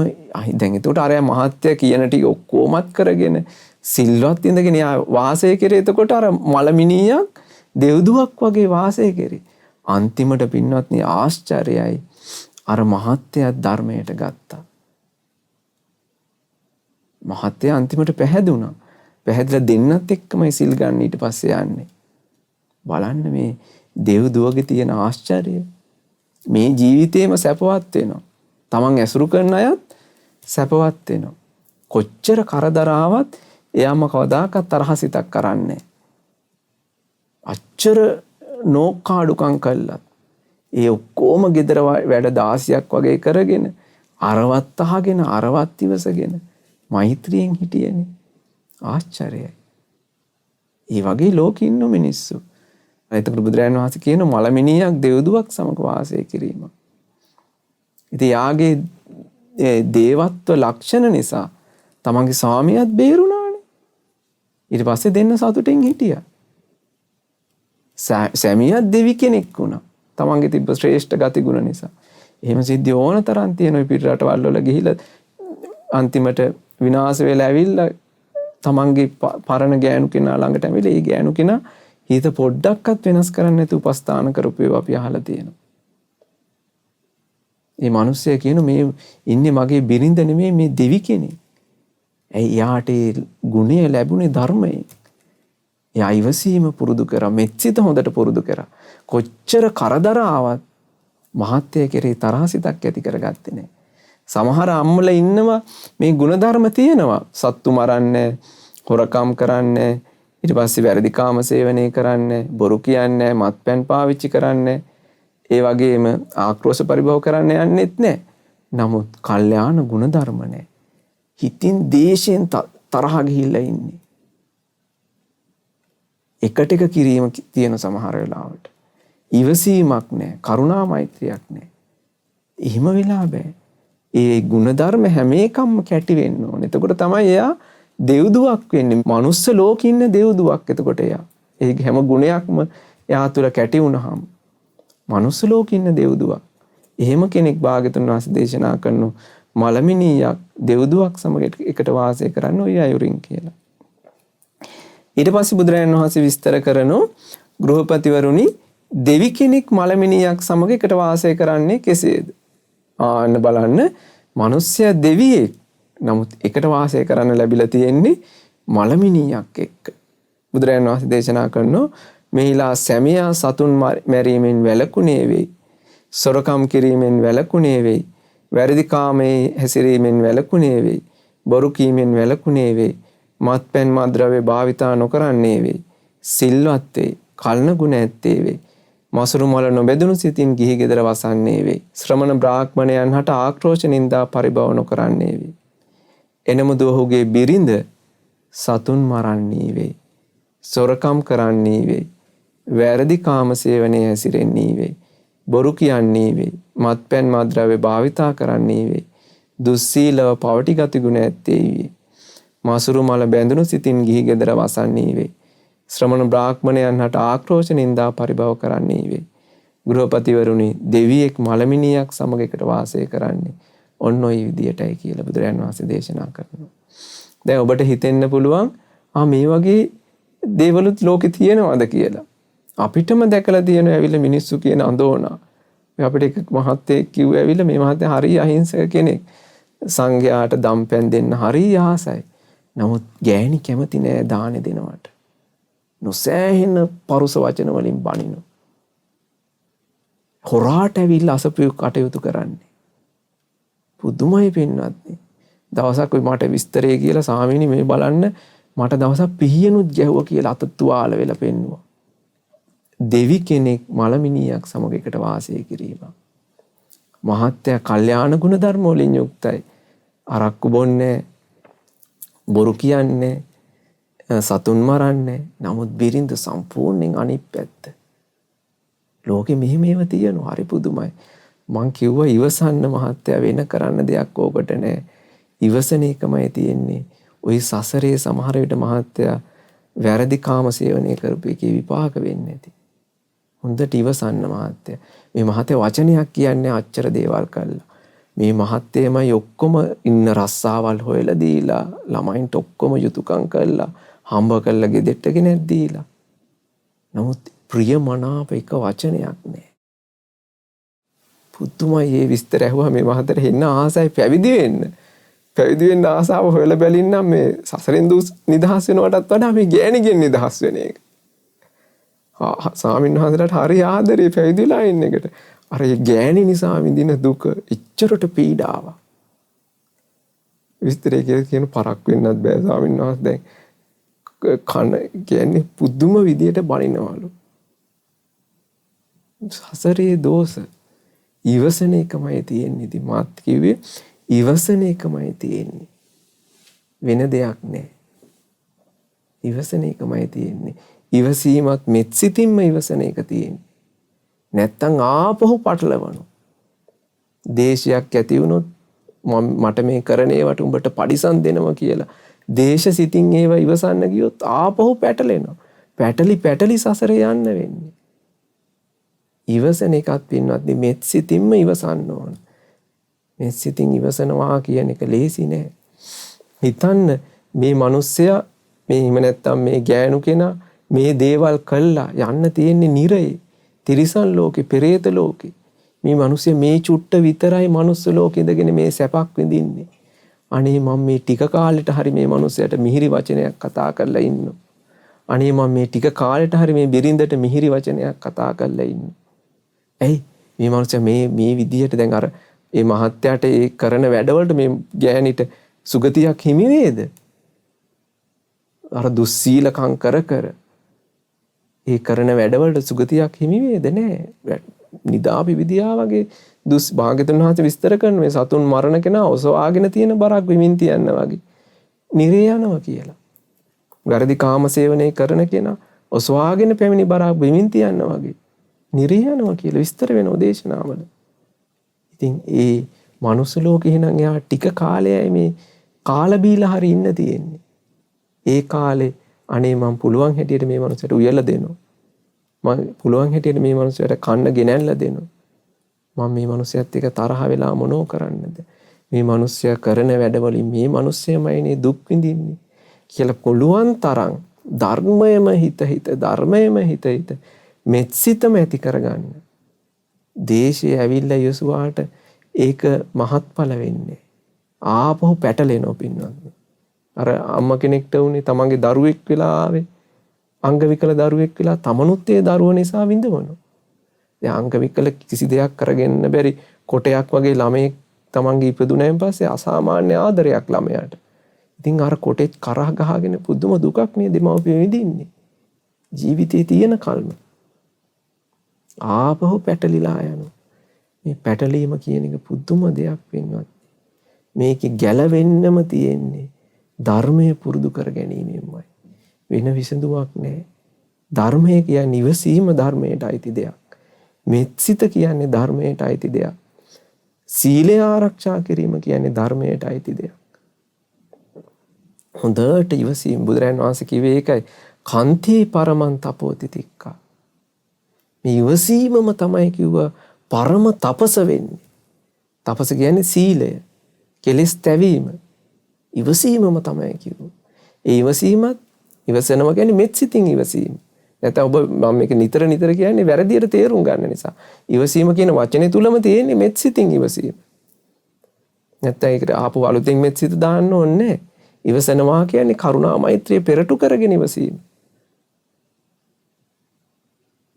දැන් එතකොට අර මහත්තයා කියන ටික ඔක්කොමත් කරගෙන සිල්වත් ඉඳගෙන යා වාසය කරේ. එතකොට අර මලමිනියක් දෙව්දුවක් වගේ වාසය කරේ. අන්තිමට පින්වත්නි ආශ්චර්යයි. අර මහත්තයා ධර්මයට ගත්තා. මහත්තයා අන්තිමට පැහැදුනා. පැහැදිලා දෙන්නත් එක්කමයි සිල් ගන්න ඊට පස්සේ යන්නේ. බලන්න මේ දෙව්දුවගේ තියෙන ආශ්චර්යය. මේ ජීවිතේම සැපවත් වෙනවා. තමන් ඇසුරු කරන අයත් සැපවත් වෙනවා. කොච්චර කරදර ආවත් එයාම කවදාකවත් තරහසිතක් කරන්නේ. අච්චර නෝකාඩුකම් කළා. ඒ ඔක්කොම ගෙදර වැඩ 16ක් වගේ කරගෙන අරවත් අහගෙන අරවත් ඉවසගෙන මෛත්‍රියෙන් හිටියනේ. ආශ්චර්යයි. ඒ වගේ ලෝකෙ ඉන්න මිනිස්සු. එතකොට බුදුරජාණන් වහන්සේ කියන මලමිනියක් දෙව්දුවක් සමග වාසය කිරීම. ඉතින් යාගේ දේවත්ව ලක්ෂණ නිසා තමන්ගේ ස්වාමියාත් බේරුණානේ. ඊට පස්සේ දෙන්න සතුටින් හිටියා. සැමියාත් දෙවි කෙනෙක් වුණා. තමන්ගේ තිබ්බ ශ්‍රේෂ්ඨ ගති ගුණ නිසා. එහෙම සිද්ධි ඕන තරම් තියෙන ඔය පිට රටවල් වල ගිහිල්ලා අන්තිමට විනාශ වෙලා ඇවිල්ලා තමන්ගේ පරණ ගෑනු කෙනා ළඟට ඇවිල්ලා ඒ ගෑනු කෙනා හිත පොඩ්ඩක්වත් වෙනස් කරන්නේ නැතුව උපස්ථාන කරපු ඒවා අපි අහලා තියෙනවා. මේ මිනිස්සයා කියන මේ ඉන්නේ මගේ බිරිඳ නෙමෙයි මේ දෙවි කෙනෙක්. ඇයි යාට ගුණය ලැබුණේ ධර්මයෙන්. එයා ඉවසීම පුරුදු කරා, මෙත්සිත හොඳට පුරුදු කරා. කොච්චර කරදර ආවත් මහත්ය කෙරේ තරහසිතක් ඇති කරගත්තේ නැහැ. සමහර අම්මලා ඉන්නවා මේ ಗುಣධර්ම තියෙනවා. සත්තු මරන්නේ, හොරකම් කරන්නේ, ඊට පස්සේ වැරදි කාම සේවනය කරන්නේ, බොරු කියන්නේ, මත්පැන් පාවිච්චි කරන්නේ, ඒ වගේම ආක්‍රෝෂ පරිභව කරන්න යන්නෙත් නැහැ. නමුත් කල්යාණ ಗುಣධර්ම නැහැ. හිතින් දේශයෙන් තරහ ගිහිල්ලා ඉන්නේ. එකට එක කිරීම තියෙන සමහර වෙලාවට. ඉවසීමක් නැහැ, කරුණා මෛත්‍රියක් නැහැ. එහෙම වෙලා බෑ. ඒ ಗುಣධර්ම හැම එකක්ම කැටි වෙන්න ඕනේ. එතකොට තමයි එයා දෙව්දුවක් වෙන්නේ. මනුස්ස ලෝකෙ ඉන්න දෙව්දුවක් එතකොට එයා. ඒ හැම ගුණයක්ම එයා තුළ කැටි වුණාම මනුස්ස ලෝකෙ ඉන්න දෙව්දුවක්. එහෙම කෙනෙක් භාග්‍යතුන් වහන්සේ දේශනා කරන මලමිනියක් දෙව්දුවක් සමග එකට වාසය කරන්න ඔය අයුරින් කියලා. ඊට පස්සේ බුදුරජාණන් වහන්සේ විස්තර කරනෝ ගෘහපතිවරුනි දෙවි කෙනෙක් මලමිනියක් සමග එකට වාසය කරන්නේ කෙසේද? ආන්න බලන්න මිනිස්සයා දෙවියෙක්. නමුත් එකට වාසය කරන්න ලැබිලා තියෙන්නේ මලමිනියක් එක්ක. බුදුරජාණන් වහන්සේ දේශනා කරනෝ මෙහිලා සැමියා සතුන් මැරීමෙන් වැළකුණේ වෙයි. සොරකම් කිරීමෙන් වැළකුණේ වෙයි. වැරදි කාමයේ හැසිරීමෙන් වැළකුණේ වෙයි. බොරු කීමෙන් වැළකුණේ වෙයි. මත්පැන් මද්ද්‍රව්‍ය භාවිතා නොකරන්නේ වෙයි. සිල්වත් වෙයි. කල්න ගුණ ඇත්තේ වෙයි. මසුරු මල නොබෙදුණු සිතින් ගිහි ගෙදර වසන්නේ වෙයි. ශ්‍රමණ බ්‍රාහ්මණයන් හට ආක්‍රෝෂ නින්දා පරිභව නොකරන්නේ වෙයි. එනමුදු ඔහුගේ බිරිඳ සතුන් මරන්නේ වෙයි. සොරකම් කරන්නේ වෙයි. වැරදි කාම සේවනයේ හැසිරෙන්නේ වෙයි. බොරු කියන්නේ වෙයි. මත්පැන් මද්ද්‍රව්‍ය භාවිතා කරන්නේ වෙයි. දුස්සීලව පවටි ගති ගුණ ඇත්තේ වෙයි. මසුරු මල බැඳුණු සිතින් ගිහි ගෙදර වසන්නේ වෙයි. ශ්‍රමණ බ්‍රාහ්මණයන් හට ආක්‍රෝෂ නින්දා පරිභව කරන්නේ වෙයි. ගෘහපතිවරුනි දෙවියෙක් මලමිනියක් සමග එකට වාසය කරන්නේ ඔන්න ඔය විදියටයි කියලා බුදුරජාණන් වහන්සේ දේශනා කරනවා. දැන් ඔබට හිතෙන්න පුළුවන් මේ වගේ දේවලුත් ලෝකේ තියෙනවද කියලා. අපිටම දැකලා තියෙන ඇවිල්ලා මිනිස්සු කියන අඳෝනා. අපිට එක මහත්තයෙක් කිව්වා ඇවිල්ලා මේ මහත්තයා හරි අහිංසක කෙනෙක්. සංඝයාට දම්පැන් දෙන්න හරි ආසයි. නමුත් ගෑණි කැමති නෑ දානෙ දෙනවට. නොසෑහෙන පරුස වචන වලින් බනිනවා. හොරාට ඇවිල්ලා අසපු කටයුතු කරන්නේ. පුදුමයි පින්වත්නි. දවසක් ඔය මට විස්තරය කියලා ස්වාමීනි මේ බලන්න මට දවසක් පිහියනුත් ගැහුවා කියලා අත තුවාල වෙලා පෙන්නුවා. දෙවි කෙනෙක් මලමිනියක් සමග එකට වාසය කිරීම. මහත්තයා කල්යාණ ගුණ ධර්ම වලින් යුක්තයි. අරක්කු බොන්නේ, බොරු කියන්නේ, සතුන් මරන්නේ. නමුත් බිරිඳ සම්පූර්ණයෙන් අනිත් පැත්ත. ලෝකෙ මෙහෙම ඒවා තියෙනවා. හරි පුදුමයි. මං කිව්වා ඉවසන්න මහත්තයා, වෙන කරන්න දෙයක් ඕකට නෑ. ඉවසන එකමයි තියෙන්නේ. ওই සසරේ සමහර විට මහත්තයා වැරදි කාම සේවනය කරපු එකේ විපාක වෙන්නේ නැති. හොඳට ඉවසන්න මහත්තයා. මේ මහත්තයා වචනයක් කියන්නේ අච්චර දේවල් කළා. මේ මහත්තයමයි ඔක්කොම ඉන්න රස්සාවල් හොයලා දීලා, ළමයින්ට ඔක්කොම යුතුයකම් කළා, හම්බ කළා ගෙදෙට්ට ගෙනත් දීලා. නමුත් ප්‍රියමනාප එක වචනයක් නෑ. පුදුමයි මේ විස්තර ඇහුවා මේ මහත්තයාට හෙන්න ආසයි පැවිදි වෙන්න. පැවිදි වෙන්න ආසාව හොයලා බැලින්නම් මේ සසරෙන් නිදහස් වෙනවටත් වඩා මේ ගෑණිගෙන් නිදහස් වෙන එක. ස්වාමීන් වහන්සේලාට හරි ආදරේ පැවිදිලා ඉන්න එකට. අර ඒ ගෑණි නිසා විඳින දුක එච්චරට පීඩාවක්. විස්තරේ කියන පරක් වෙන්නත් බෑ ස්වාමීන් වහන්සේ. දැන් කන කියන්නේ පුදුම විදියට බනිනවලු. සසරේ දෝෂ ඉවසන එකමයි තියෙන්නේ. ඉතින් මාත් කිව්වේ ඉවසන එකමයි තියෙන්නේ. වෙන දෙයක් නෑ. ඉවසන එකමයි තියෙන්නේ. ඉවසීමත් මෙත් සිතින්ම ඉවසන එක තියෙන්නේ. නැත්තම් ආපහු පටලවනවා. දේශයක් ඇති වුණොත් මට මේ කරන ඒවට උඹට පරිසම් දෙනවා කියලා දේශ සිතින් ඒව ඉවසන්න ගියොත් ආපහු පැටලෙනවා. පැටලි සසරේ යන්න වෙන්නේ. ඉවසන එකත් පින්වත්නි මෙත් සිතින්ම ඉවසන්න ඕන. මෙත් සිතින් ඉවසනවා කියන එක ලේසි නෑ. හිතන්න මේ මිනිස්සයා මේ හිම නැත්තම් මේ ගෑනු කෙනා මේ දේවල් කළා යන්න තියෙන්නේ නිරේ. තිරිසන් ලෝකේ, පෙරේත ලෝකේ. මේ මිනිස්සු මේ චුට්ට විතරයි මනුස්ස ලෝකෙ ඉඳගෙන මේ සැපක් විඳින්නේ. අනේ මම මේ ටික කාලෙට හරි මේ මිනිස්සයාට මිහිරි වචනයක් කතා කරලා ඉන්නවා. අනේ මම මේ ටික කාලෙට හරි මේ බිරිඳට මිහිරි වචනයක් කතා කරලා ඉන්නවා. ඇයි මේ මිනිස්සයා මේ විදියට දැන් අර මේ මහත්යාට ඒ කරන වැඩවලට මේ ගෑණිට සුගතියක් හිමි වේද? අර දුස්සීලකම් කර ඒ කරන වැඩවලට සුගතියක් හිමි වේද? නෑ. නිදාපි විදියා වගේ භාග්‍යවතුන් වහන්සේ විස්තර කරන මේ සතුන් මරණ කෙනා ඔසවාගෙන තියෙන බරක් විමින් තියන්න වගේ නිරේ යනවා කියලා. වැරදි කාම සේවනයේ කරන කෙනා ඔසවාගෙන පැමිණි බරක් විමින් තියන්න වගේ නිරේ යනවා කියලා විස්තර වෙනවා දේශනාවල. ඉතින් ඒ මනුස්ස ලෝකේ එහෙනම් එයා ටික කාලයයි මේ කාලා බීලා හරි ඉන්න තියෙන්නේ. ඒ කාලේ අනේ මම පුළුවන් හැටියට මේ මනුස්සයට උයලා දෙනවා. මම පුළුවන් හැටියට මේ මනුස්සයට කන්න ගෙනල්ලා දෙනවා. මම මේ මනුස්සයත් එක්ක තරහ වෙලා මොනෝ කරන්නද? මේ මනුස්සයා කරන වැඩවලින් මේ මනුස්සයමයිනේ දුක් විඳින්නේ කියලා පුළුවන් තරම් ධර්මයම හිත ධර්මයම හිත මෙත්සිතම ඇති කරගන්න. දේශය ඇවිල්ලා යසුවාට ඒක මහත්ඵල වෙන්නේ. ආපහු පැටලෙනව පින්නන්නේ. අර අම්මා කෙනෙක්ට උනේ තමන්ගේ දරුවෙක් වෙලා ආවේ අංග විකල දරුවෙක් වෙලා තමනුත් ඒ දරුව නිසා විඳවනවා. දැන් අංග විකල කිසි දෙයක් කරගෙන බැරි කොටයක් වගේ ළමයෙක් තමන්ගේ ඉපදුනයින් පස්සේ අසාමාන්‍ය ආදරයක් ළමයාට. ඉතින් අර කොටෙත් කරහ ගහගෙන පුදුම දුකක් මේ දෙමව්පියෝ විඳින්නේ. ජීවිතේ තියෙන කල්ම. ආපහු පැටලිලා යනවා. මේ පැටලීම කියන එක පුදුම දෙයක් වෙනවත්. මේකේ ගැලවෙන්නම තියෙන්නේ ධර්මය පුරුදු කර ගැනීමෙන්මයි. වෙන විසඳුමක් නැහැ. ධර්මය කියන්නේ ඉවසීම ධර්මයට අයිති දෙයක්. මෙත්සිත කියන්නේ ධර්මයට අයිති දෙයක්. සීලය ආරක්ෂා කිරීම කියන්නේ ධර්මයට අයිති දෙයක්. හොඳට ඉවසීම බුදුරජාණන් වහන්සේ කිව්වේ ඒකයි. කන්ති පරමං තපෝති තික්ඛා. මේ ඉවසීමම තමයි කිව්වා පරම තපස වෙන්නේ. තපස කියන්නේ සීලය. කෙලෙස් තැවීම. ඉවසීමම තමයි කිව්වා. ඒ ඉවසීමත් ඉවසනවා කියන්නේ මෙත්සිතින් ඉවසීම. නැත්නම් ඔබ මම මේක නිතර කියන්නේ වැරදියට තේරුම් ගන්න නිසා. ඉවසීම කියන වචනේ තුලම තියෙන්නේ මෙත්සිතින් ඉවසීම. නැත්නම් ඒකට ආපහු අලුතෙන් මෙත්සිත දාන්න ඕනේ. ඉවසනවා කියන්නේ කරුණා මෛත්‍රිය පෙරටු කරගෙන ඉවසීම.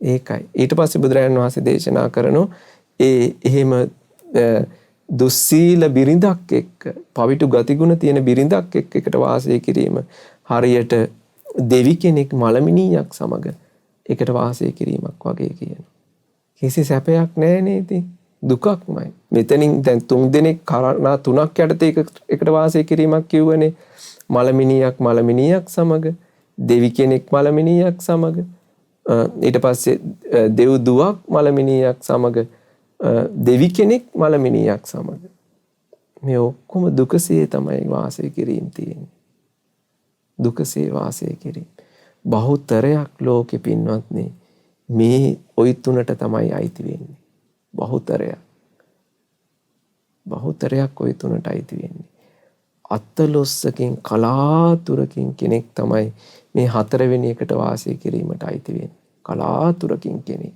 ඒකයි. ඊට පස්සේ බුදුරජාණන් වහන්සේ දේශනා කරනෝ එහෙම දුස්සීල බිරිඳක් එක්ක පවිටු ගතිගුණ තියෙන බිරිඳක් එක්ක එකට වාසය කිරීම හරියට දෙවි කෙනෙක් මලමිණියක් සමග එකට වාසය කිරීමක් වගේ කියනවා. කිසි සැපයක් නැහැ නේද? දුකක්මයි. මෙතනින් දැන් 3 දෙනෙක් කරනා 3ක් යටතේ එකට වාසය කිරීමක් කියවනේ. මලමිණියක් සමග, දෙවි කෙනෙක් මලමිණියක් සමග, ඊට පස්සේ දෙව් දුවක් මලමිණියක් සමග, දෙවි කෙනෙක් මලමිණියක් සමග. මේ ඔක්කොම දුකසේ තමයි වාසය කිරීම තියෙන්නේ. දුකසේ වාසය කිරීම. බහුතරයක් ලෝකෙ පින්වත්නි මේ ওই තුනට තමයි අයිති වෙන්නේ. බහුතරයක් ওই තුනට අයිති වෙන්නේ. අතලොස්සකින් කලාතුරකින් කෙනෙක් තමයි මේ 4 වෙනි එකට වාසය කිරීමට අයිති වෙන්නේ. කලාතුරකින් කෙනෙක්.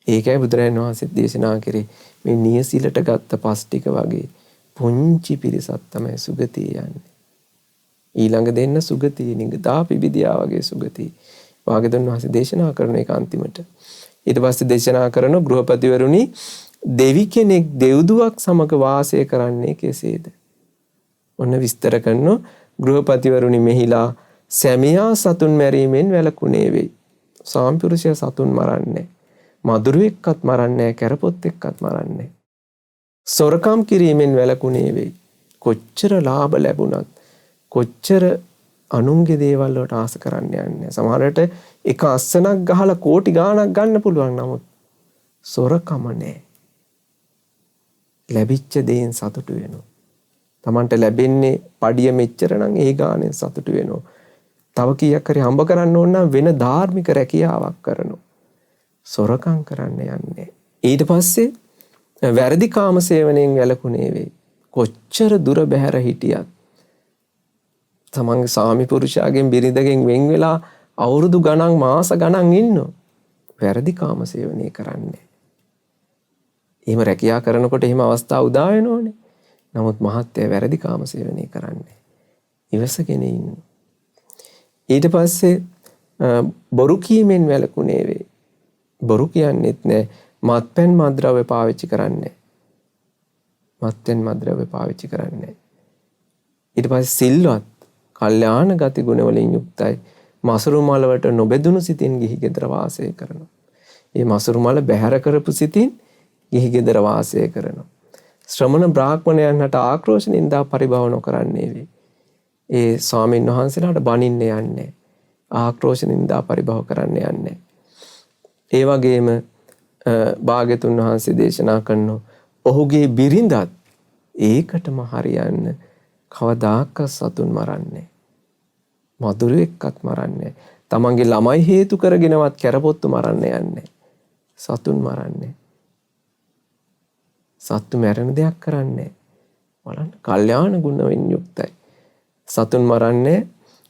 ඒකයි බුදුරජාණන් වහන්සේ දේශනා කරේ මේ නියසිලට ගත්ත පස් ටික වගේ පුංචි පිරිසක් තමයි සුගතිය යන්නේ. ඊළඟ දෙන්න සුගතිය නිගදා පිබිදියා වගේ සුගතිය. වාග්යතුන් වහන්සේ දේශනා කරන එක අන්තිමට. ඊට පස්සේ දේශනා කරන ගෘහපතිවරුනි දෙවි කෙනෙක් දෙව්දුවක් සමග වාසය කරන්නේ කෙසේද? ඔන්න විස්තර කරනවා ගෘහපතිවරුනි මෙහිලා සැමියා සතුන් මැරීමෙන් වැළකුණේ වෙයි. සාම්පුරුෂයා සතුන් මරන්නේ. මදුරුවෙක්වත් මරන්නේ, කැරපොත්තෙක්වත් මරන්නේ. සොරකම් කිරීමෙන් වැළකුණේ වෙයි. කොච්චර ලාභ ලැබුණත්, කොච්චර අනුන්ගේ දේවල් වලට ආස කරන්න යන්නේ. සමහරට එක අස්සනක් ගහලා කෝටි ගාණක් ගන්න පුළුවන්. නමුත් සොරකම නෑ. ලැබිච්ච දේෙන් සතුටු වෙනවා. Tamanට ලැබෙන්නේ පඩිය මෙච්චර නම් ඒ ගාණෙන් සතුටු වෙනවා. තව කීයක් හරි හම්බ කරන්න ඕන නම් වෙන ධාර්මික රැකියාවක් කරනවා. සොරකම් කරන්න යන්නේ. ඊට පස්සේ වැරදි කාම සේවනයෙන් වැළකුණේ වෙයි. කොච්චර දුර බැහැර හිටියත් තමන්ගේ සාමි පුරුෂයාගෙන් බිරිඳගෙන් වෙන් වෙලා අවුරුදු ගණන් මාස ගණන් ඉන්නෝ. වැරදි කාම සේවනය කරන්නේ. එහෙම රැකියා කරනකොට එහෙම අවස්ථා උදා වෙනෝනේ. නමුත් මහත්ය වැරදි කාම සේවනය කරන්නේ. ඉවසගෙන ඉන්න. ඊට පස්සේ බොරු කීමෙන් වැළකුණේ වෙයි. බොරු කියන්නෙත් නෑ මත්පැන් මත්ද්‍රව්‍ය පාවිච්චි කරන්නේ. මත්පැන් මත්ද්‍රව්‍ය පාවිච්චි කරන්නේ. ඊට පස්සේ සිල්වත් කල්යාණ ගති ගුණ වලින් යුක්තයි. මසුරු මලවට නොබෙදුණු සිතින් ගිහි ගෙදර වාසය කරනවා. මේ මසුරු මල බැහැර කරපු සිතින් ගිහි ගෙදර වාසය කරනවා. ශ්‍රමණ බ්‍රාහ්මණයන්ට ආක්‍රෝෂ නින්දා පරිභව නොකරන්නේ වේ. ඒ ස්වාමීන් වහන්සේලාට බනින්න යන්නේ. ආක්‍රෝෂ නින්දා පරිභව කරන්න යන්නේ. ඒ වගේම භාග්‍යතුන් වහන්සේ දේශනා කරනවා ඔහුගේ බිරිඳත් ඒකටම හරියන්න කවදාක සතුන් මරන්නේ. මදුරුවෙක්වත් මරන්නේ. තමන්ගේ ළමයි හේතු කරගෙනවත් කැරපොත්තු මරන්න යන්නේ. සතුන් මරන්නේ. සත්තු මැරෙන දෙයක් කරන්නේ. බලන්න කල්යාණ ගුණයෙන් යුක්තයි. සතුන් මරන්නේ,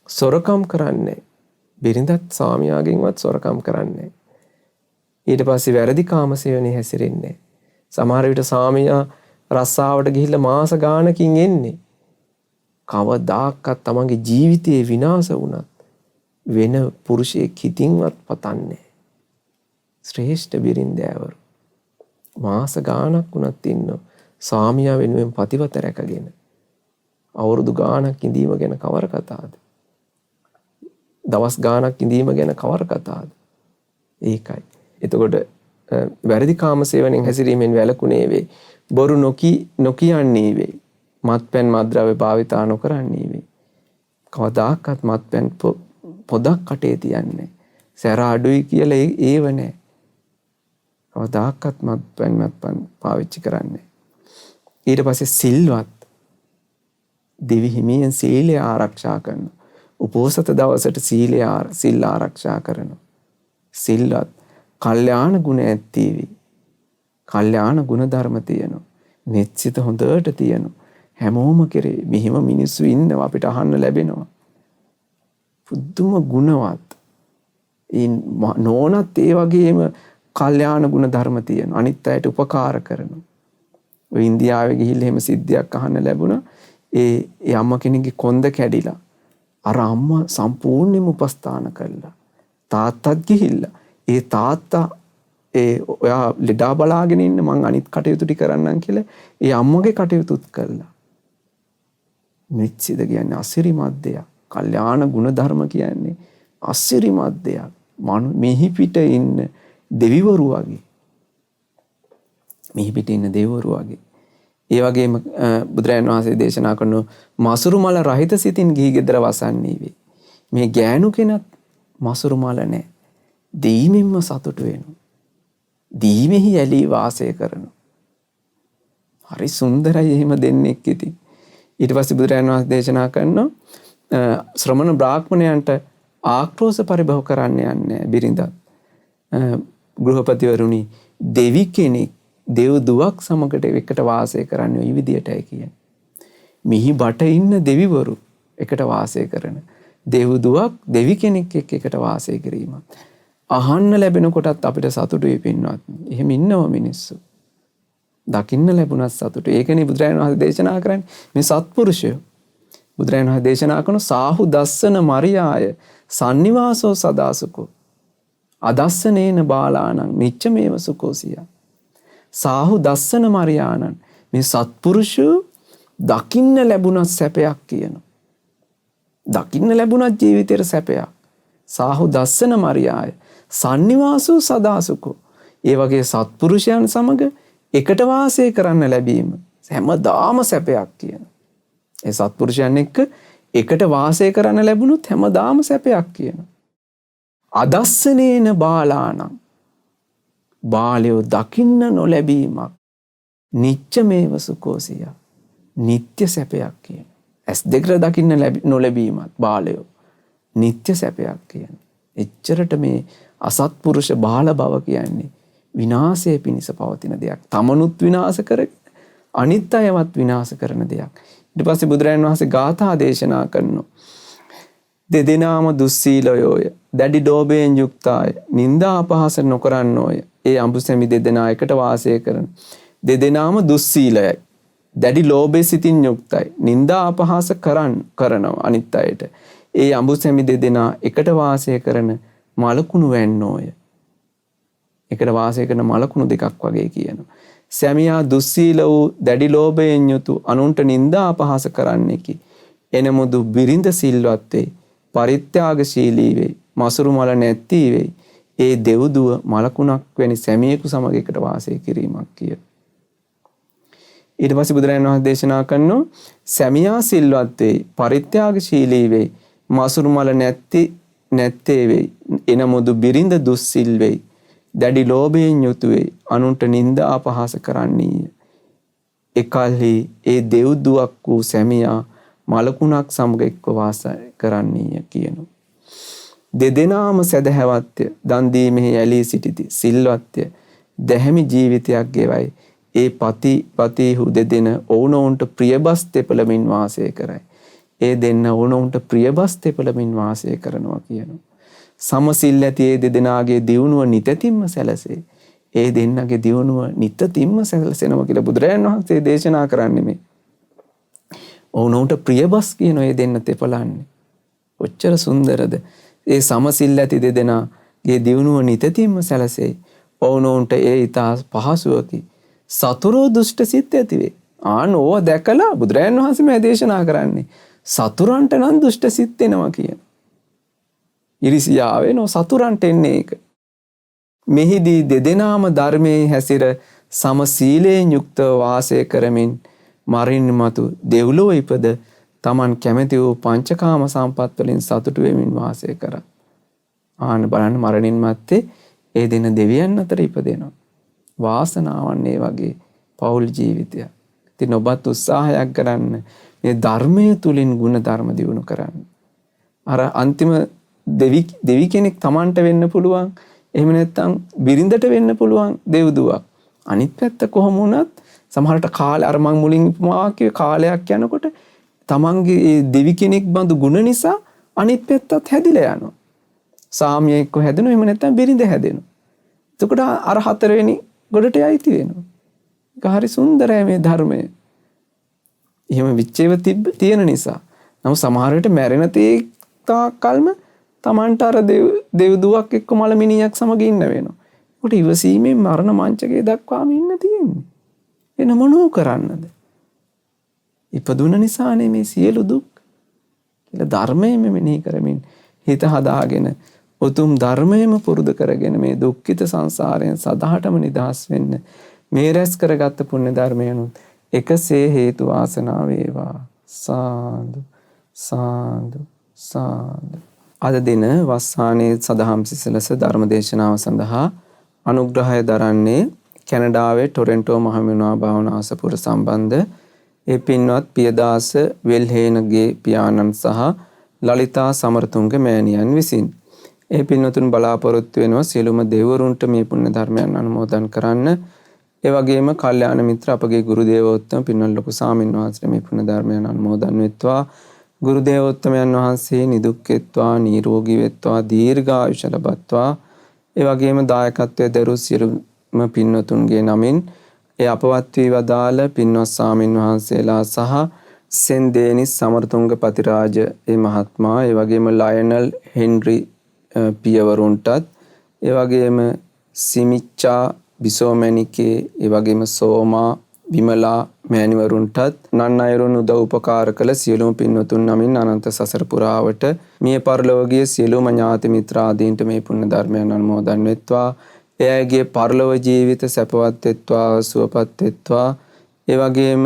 සොරකම් කරන්නේ. බිරිඳත් ස්වාමියාගෙන්වත් සොරකම් කරන්නේ. ඊට පස්සේ වැරදි කාමසේවනේ හැසිරෙන්නේ. සමහර විට ස්වාමියා රස්සාවට ගිහිල්ලා මාස ගාණකින් එන්නේ. කවදාකවත් තමන්ගේ ජීවිතේ විනාශ වුණත් වෙන පුරුෂයෙක් හිතින්වත් පතන්නේ. ශ්‍රේෂ්ඨ බිරින්දෑවරු මාස ගාණක් වුණත් ඉන්නෝ ස්වාමියා වෙනුවෙන් පතිවත රැකගෙන. අවුරුදු ගාණක් ඉඳීම ගැන කවර කතාවද? දවස් ගාණක් ඉඳීම ගැන කවර කතාවද? ඒකයි. එතකොට වැරදි කාම සේවනයෙන් හැසිරීමෙන් වැළකුණේ වේ. බොරු නොකියන්නේ වේ. මත්පැන් මත්ද්‍රව්‍ය භාවිතා නොකරන්නේ වේ. කවදාකවත් මත්පැන් පොදක් කටේ තියන්නේ. සැර අඩුයි කියලා ඒව නැහැ. කවදාකවත් මත්පැන් පාවිච්චි කරන්නේ. ඊට පස්සේ සිල්වත් දෙවි හිමියන් සීලය ආරක්ෂා කරනවා. උපෝසත දවසට සිල් ආරක්ෂා කරනවා. සිල්වත් කල්යාණ ගුණ ඇත්තේවි. කල්යාණ ගුණ ධර්ම තියෙනවා. මෙත්සිත හොඳට තියෙනවා. හැමෝම කෙරේ මෙහිම මිනිස්සු ඉන්නවා අපිට අහන්න ලැබෙනවා. පුදුම ගුණවත්. නෝනත් ඒ වගේම කල්යාණ ගුණ ධර්ම තියෙනවා. අනිත් අයට උපකාර කරනවා. ඔය ඉන්දියාවේ ගිහිල්ලා එහෙම සිද්ධියක් අහන්න ලැබුණා. ඒ අම්මා කෙනෙක්ගේ කොන්ද කැඩිලා අර අම්මා සම්පූර්ණයෙන්ම උපස්ථාන කළා. තාත්තත් ගිහිල්ලා ඒ තාත්තා ඔයා ලෙඩා බලාගෙන ඉන්න මං අනිත් කටයුතු ටික කරන්නම් කියලා ඒ අම්මගේ කටයුතුත් කළා. නිච්චිද කියන්නේ අසිරිමත් දෙයක්. කල්යාණ ගුණධර්ම කියන්නේ අසිරිමත් දෙයක්. මෙහි පිට ඉන්න දෙවිවරු වගේ. මෙහි පිට ඉන්න දෙවිවරු වගේ. ඒ වගේම බුදුරජාණන් වහන්සේ දේශනා කරන මසුරු මල රහිත සිතින් ගිහි ගෙදර වසන්නේ වේ. මේ ගෑනු කෙනත් මසුරු මල නැහැ. දීමෙන්ම සතුටු වෙනවා. දීමෙහි ඇලී වාසය කරනවා. හරි සුන්දරයි එහෙම දෙන්නෙක් ඉතින්. ඊට පස්සේ බුදුරජාණන් වහන්සේ දේශනා කරනවා ශ්‍රමණ බ්‍රාහ්මණයන්ට ආක්‍රෝෂ පරිභව කරන්න යන්නේ බිරිඳත්. ගෘහපතිවරුනි දෙවි කෙනෙක් දෙව් දුවක් සමගට එකට වාසය කරන්නේ ওই විදියටයි කියන්නේ. මිහි බට ඉන්න දෙවිවරු එකට වාසය කරන දෙව් දුවක් දෙවි කෙනෙක් එකට වාසය කිරීමත් අහන්න ලැබෙන කොටත් අපිට සතුටුයි පින්වත්. එහෙම ඉන්නව මිනිස්සු. දකින්න ලැබුණත් සතුටු. ඒකනේ බුදුරජාණන් වහන්සේ දේශනා කරන්නේ මේ සත්පුරුෂයෝ. බුදුරජාණන් වහන්සේ දේශනා කරන සාහු දස්සන මරියාය සන්නිවාසෝ සදාසුකෝ අදස්සනේන බාලාණං නිච්චමේව සුකෝසිය. සාහු දස්සන මරියාණන් මේ සත්පුරුෂයෝ දකින්න ලැබුණත් සැපයක් කියනවා. දකින්න ලැබුණත් ජීවිතේට සැපයක්. සාහු දස්සන මරියාය සන්නිවාසෝ සදාසුකෝ. ඒ වගේ සත්පුරුෂයන් සමග එකට වාසය කරන්න ලැබීම හැමදාම සැපයක් කියන. ඒ සත්පුරුෂයන් එක්ක එකට වාසය කරන්න ලැබුණොත් හැමදාම සැපයක් කියන. අදස්සනේන බාලාණං බාලයෝ දකින්න නොලැබීමක් නිච්චමේව සුකෝසිය. නිත්‍ය සැපයක් කියන. ඇස් දෙකට දකින්න නොලැබීමත් බාලයෝ නිත්‍ය සැපයක් කියන. එච්චරට මේ අසත්පුරුෂ බාල බව කියන්නේ විනාශය පිණිස පවතින දෙයක්. තමනුත් විනාශ කරගෙන අනිත් අයවත් විනාශ කරන දෙයක්. ඊට පස්සේ බුදුරජාණන් වහන්සේ ගාථා දේශනා කරනවා. දෙදෙනාම දුස්සීලයෝය. දැඩි ඩෝබයෙන් යුක්තාය. නිന്ദා අපහාස නොකරන්නෝය. ඒ අඹුසැමි දෙදෙනා එකට වාසය කරන. දෙදෙනාම දුස්සීලයයි. දැඩි ලෝභය සිතින් යුක්තයි. නිന്ദා අපහාස කරනවා අනිත් අයට. ඒ අඹුසැමි දෙදෙනා එකට වාසය කරන මලකුණු වැන්නෝය. එකට වාසය කරන මලකුණු දෙකක් වගේ කියනවා. සැමියා දුස්සීල වූ දැඩි ලෝභයෙන් යුතු අනුන්ට නිന്ദා අපහාස කරන්නෙකි. එනමුදු බිරිඳ සිල්වත් වේ. පරිත්‍යාගශීලී වේ. මසුරු මල නැත්තී වේ. ඒ දෙව්දුව මලකුණක් වැනි සැමියෙකු සමග එකට වාසය කිරීමක් කිය. ඊට පස්සේ බුදුරජාණන් වහන්සේ දේශනා කරනවා සැමියා සිල්වත් වේ. පරිත්‍යාගශීලී වේ. මසුරු මල නැත්තේ වේ. එනමුදු බිරිඳ දුස්සිල් වේ. දැඩි ලෝභයෙන් යුතු වේ. අනුන්ට නිന്ദා අපහාස කරන්නීය. එකල්හි ඒ දෙව්දුවක් වූ සැමියා මලකුණක් සමග එක්ව වාසය කරන්නීය කියනවා. දෙදෙනාම සැදැහැවත්ය. දන් දීමෙහි ඇලී සිටිති. සිල්වත්ය. දැහැමි ජීවිතයක් ගෙවයි. ඒ පතිහු දෙදෙන ඔවුනොවුන්ට ප්‍රියබස් තෙපලමින් වාසය කරයි. ඒ දෙන්න ඔවුනොවුන්ට ප්‍රියබස් තෙපලමින් වාසය කරනවා කියනවා. සමසිල් ඇති ඒ දෙදෙනාගේ දියුණුව නිතැතින්ම සැලසේ. ඒ දෙන්නගේ දියුණුව නිතැතින්ම සැලසෙනවා කියලා බුදුරජාණන් වහන්සේ දේශනා කරන්නේ මේ. ඔවුනොවුන්ට ප්‍රියබස් කියන ඒ දෙන්න තෙපලන්නේ. ඔච්චර සුන්දරද? ඒ සමසිල් ඇති දෙදෙනාගේ දියුණුව නිතැතින්ම සැලසේ. ඔවුනොවුන්ට ඒ ඊතා පහසුවකි. සතුරෝ දුෂ්ට සිත් ඇති වේ. ඕව දැකලා බුදුරජාණන් වහන්සේ මේ දේශනා කරන්නේ සතුරන්ට නම් දුෂ්ට සිත් එනවා කියන. ඉරිසියාවෙන් සතුරන්ට එන්නේ ඒක. මෙහිදී දෙදෙනාම ධර්මයේ හැසිර සමසීලයෙන් යුක්තව වාසය කරමින් මරින් මතු දෙව්ලොව ඉපද තමන් කැමැති වූ පංචකාම සම්පත් වලින් සතුටු වෙමින් වාසය කරා. ආන බලන්න මරණින් මත්තේ ඒ දෙන දෙවියන් අතර ඉපදෙනවා. වාසනාවන් ඒ වගේ පෞල් ජීවිතයක්. ඉතින් ඔබත් උත්සාහයක් කරන්න මේ ධර්මයේ තුලින් ගුණ ධර්ම දියුණු කරන්න. අර අන්තිම දෙවි කෙනෙක් Tamanට වෙන්න පුළුවන්. එහෙම නැත්නම් බිරිඳට වෙන්න පුළුවන් දෙව්දුවක්. අනිත් පැත්ත කොහොම වුණත් සමහරට කාලේ අර මං මුලින් උපමාවක් කිව්වේ කාලයක් යනකොට Tamanගේ දෙවි කෙනෙක් බඳු ගුණ නිසා අනිත් පැත්තත් හැදිලා යනවා. සාමිය එක්ක හැදෙනවා. එහෙම නැත්නම් බිරිඳ හැදෙනවා. එතකොට අර හතරවෙනි ගොඩට යයිති වෙනවා. ඒක හරි සුන්දරයි මේ ධර්මය. එහෙම විච්චේව තියෙන නිසා. නමුත් සමහර විට මැරෙන තේ තාක්කල්ම Tamanට අර දෙව්දුවක් එක්ක මලමිනියක් සමග ඉන්න වෙනවා. උට ඉවසීමෙන් මරණ මංචකයේ දක්වාම ඉන්න තියෙන්නේ. එන මොනෝ කරන්නද? ඉපදුන නිසානේ මේ සියලු දුක් කියලා ධර්මයෙන්ම මෙනෙහි කරමින් හිත හදාගෙන උතුම් ධර්මයෙන්ම පුරුදු කරගෙන මේ දුක්ඛිත සංසාරයෙන් සදාටම නිදහස් වෙන්න මේ රැස් කරගත්ත පුණ්‍ය ධර්මයනුත් එකසේ හේතු වාසනා වේවා. සාදු සාදු සාදු. අද දින වස්සානයේ සදහම් සිසලස ධර්ම දේශනාව සඳහා අනුග්‍රහය දරන්නේ කැනඩාවේ ටොරන්ටෝ මහමෙවුනා භාවනාසපුර සම්බන්ධ ඒ පින්වත් පියදාස වෙල්හේනගේ පියාණන් සහ ලලිතා සමරතුංග මෑණියන් විසින්. ඒ පින්වතුන් බලාපොරොත්තු වෙනවා සියලුම දෙවිවරුන්ට මේ පුණ්‍ය ධර්මයන් අනුමෝදන් කරන්න. ඒ වගේම කල්යාණ මිත්‍ර අපගේ ගුරු දේවෝත්තම පින්වත් ලොකු ස්වාමීන් වහන්සේ මේ පුණ්‍ය ධර්මයන් අනුමෝදන් වෙත්වා. ගුරු දේවෝත්තමයන් වහන්සේ නිදුක් වෙත්වා, නිරෝගී වෙත්වා, දීර්ඝායුෂ ලබත්වා. ඒ වගේම දායකත්වයේ දරු සියලුම පින්වතුන්ගේ නමින් ඒ අපවත් වී වදාළ පින්වත් ස්වාමීන් වහන්සේලා සහ සෙන්දේනිස් සමරතුංග පතිරාජ ඒ මහත්මයා, ඒ වගේම ලයනල් හෙන්රි පියවරුන්ටත්, ඒ වගේම සිමිච්චා බිසෝමැණිකේ, ඒ වගේම සෝමා විමලා මෑණිවරුන්ටත් නන්නයරුන් උදව් උපකාර කළ සියලුම පින්වතුන් නමින් අනන්ත සසර පුරාවට මිය පරලොවගිය සියලුම ඥාති මිත්‍රාදීන්ට මේ පුණ්‍ය ධර්මයන් අනුමෝදන් වෙත්වා. එයගේ පරලොව ජීවිත සැපවත් වෙත්වා, සුවපත් වෙත්වා. ඒ වගේම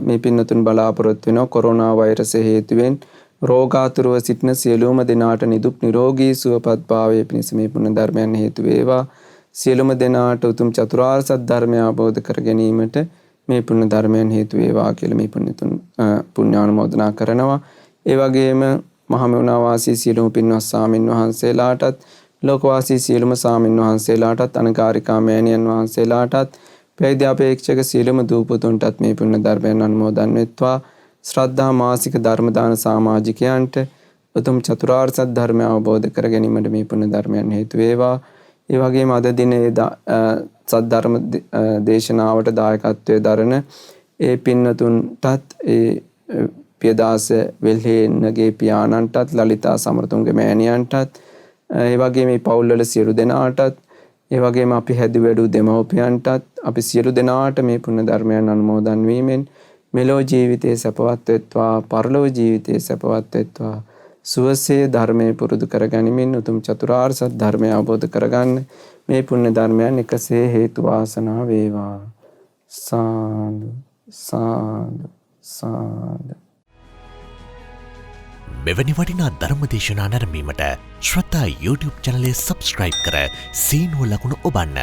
මේ පින්වතුන් බලාපොරොත්තු වෙනවා කොරෝනා වෛරසය හේතුවෙන් රෝගාතුරව සිටින සියලුම දෙනාට නිදුක් නිරෝගී සුවපත් භාවයේ පිණිස මේ පුණ්‍ය ධර්මයන් හේතු වේවා. සියලුම දෙනාට උතුම් චතුරාර්ය සත්‍ය ධර්මය අවබෝධ කර ගැනීමට මේ පුණ්‍ය ධර්මයන් හේතු වේවා කියලා මේ පුණ්‍යානුමෝදනා කරනවා. ඒ වගේම මහමෙවුනා වාසී සියලුම පින්වත් ස්වාමින් වහන්සේලාටත්, ලෝකවාසී සියලුම ස්වාමින් වහන්සේලාටත්, අනකාරිකා මෑණියන් වහන්සේලාටත්, පැවිදි අපේක්ෂක සියලුම දූපතුන්ටත් මේ පුණ්‍ය ධර්මයන් අනුමෝදන් වෙත්වා. ශ්‍රද්ධා මාසික ධර්ම දාන සමාජිකයන්ට උතුම් චතුරාර්ය සත්‍ය ධර්මය අවබෝධ කර ගැනීමට මේ පුණ්‍ය ධර්මයන් හේතු වේවා. ඒ වගේම අද දිනේ සද්ධර්ම දේශනාවට දායකත්වයේ දරන ඒ පින්වතුන්ටත්, ඒ පියදාස වෙල්හේනගේ පියාණන්ටත්, ලලිතා සමරතුංග මෑණියන්ටත්, ඒ වගේම මේ පවුල්වල සියලු දෙනාටත්, ඒ වගේම අපි හැදිවැඩු දෙමව්පියන්ටත් අපි සියලු දෙනාට මේ පුණ්‍ය ධර්මයන් අනුමෝදන් වීමෙන් මෙලෝ ජීවිතයේ සැපවත් වෙත්වා, පරලොව ජීවිතයේ සැපවත් වෙත්වා. සුවසේ ධර්මයේ පුරුදු කරගනිමින් උතුම් චතුරාර්ය සත්‍ය ධර්මය අවබෝධ කරගන්න මේ පුණ්‍ය ධර්මයන් එකසේ හේතු වාසනා වේවා. සාදු සාදු සාදු. මෙවැනි වටිනා ධර්ම දේශනා නැරඹීමට ශ්‍රද්ධා YouTube චැනලය සබ්ස්ක්‍රයිබ් කර සීනුව ලකුණ ඔබන්න.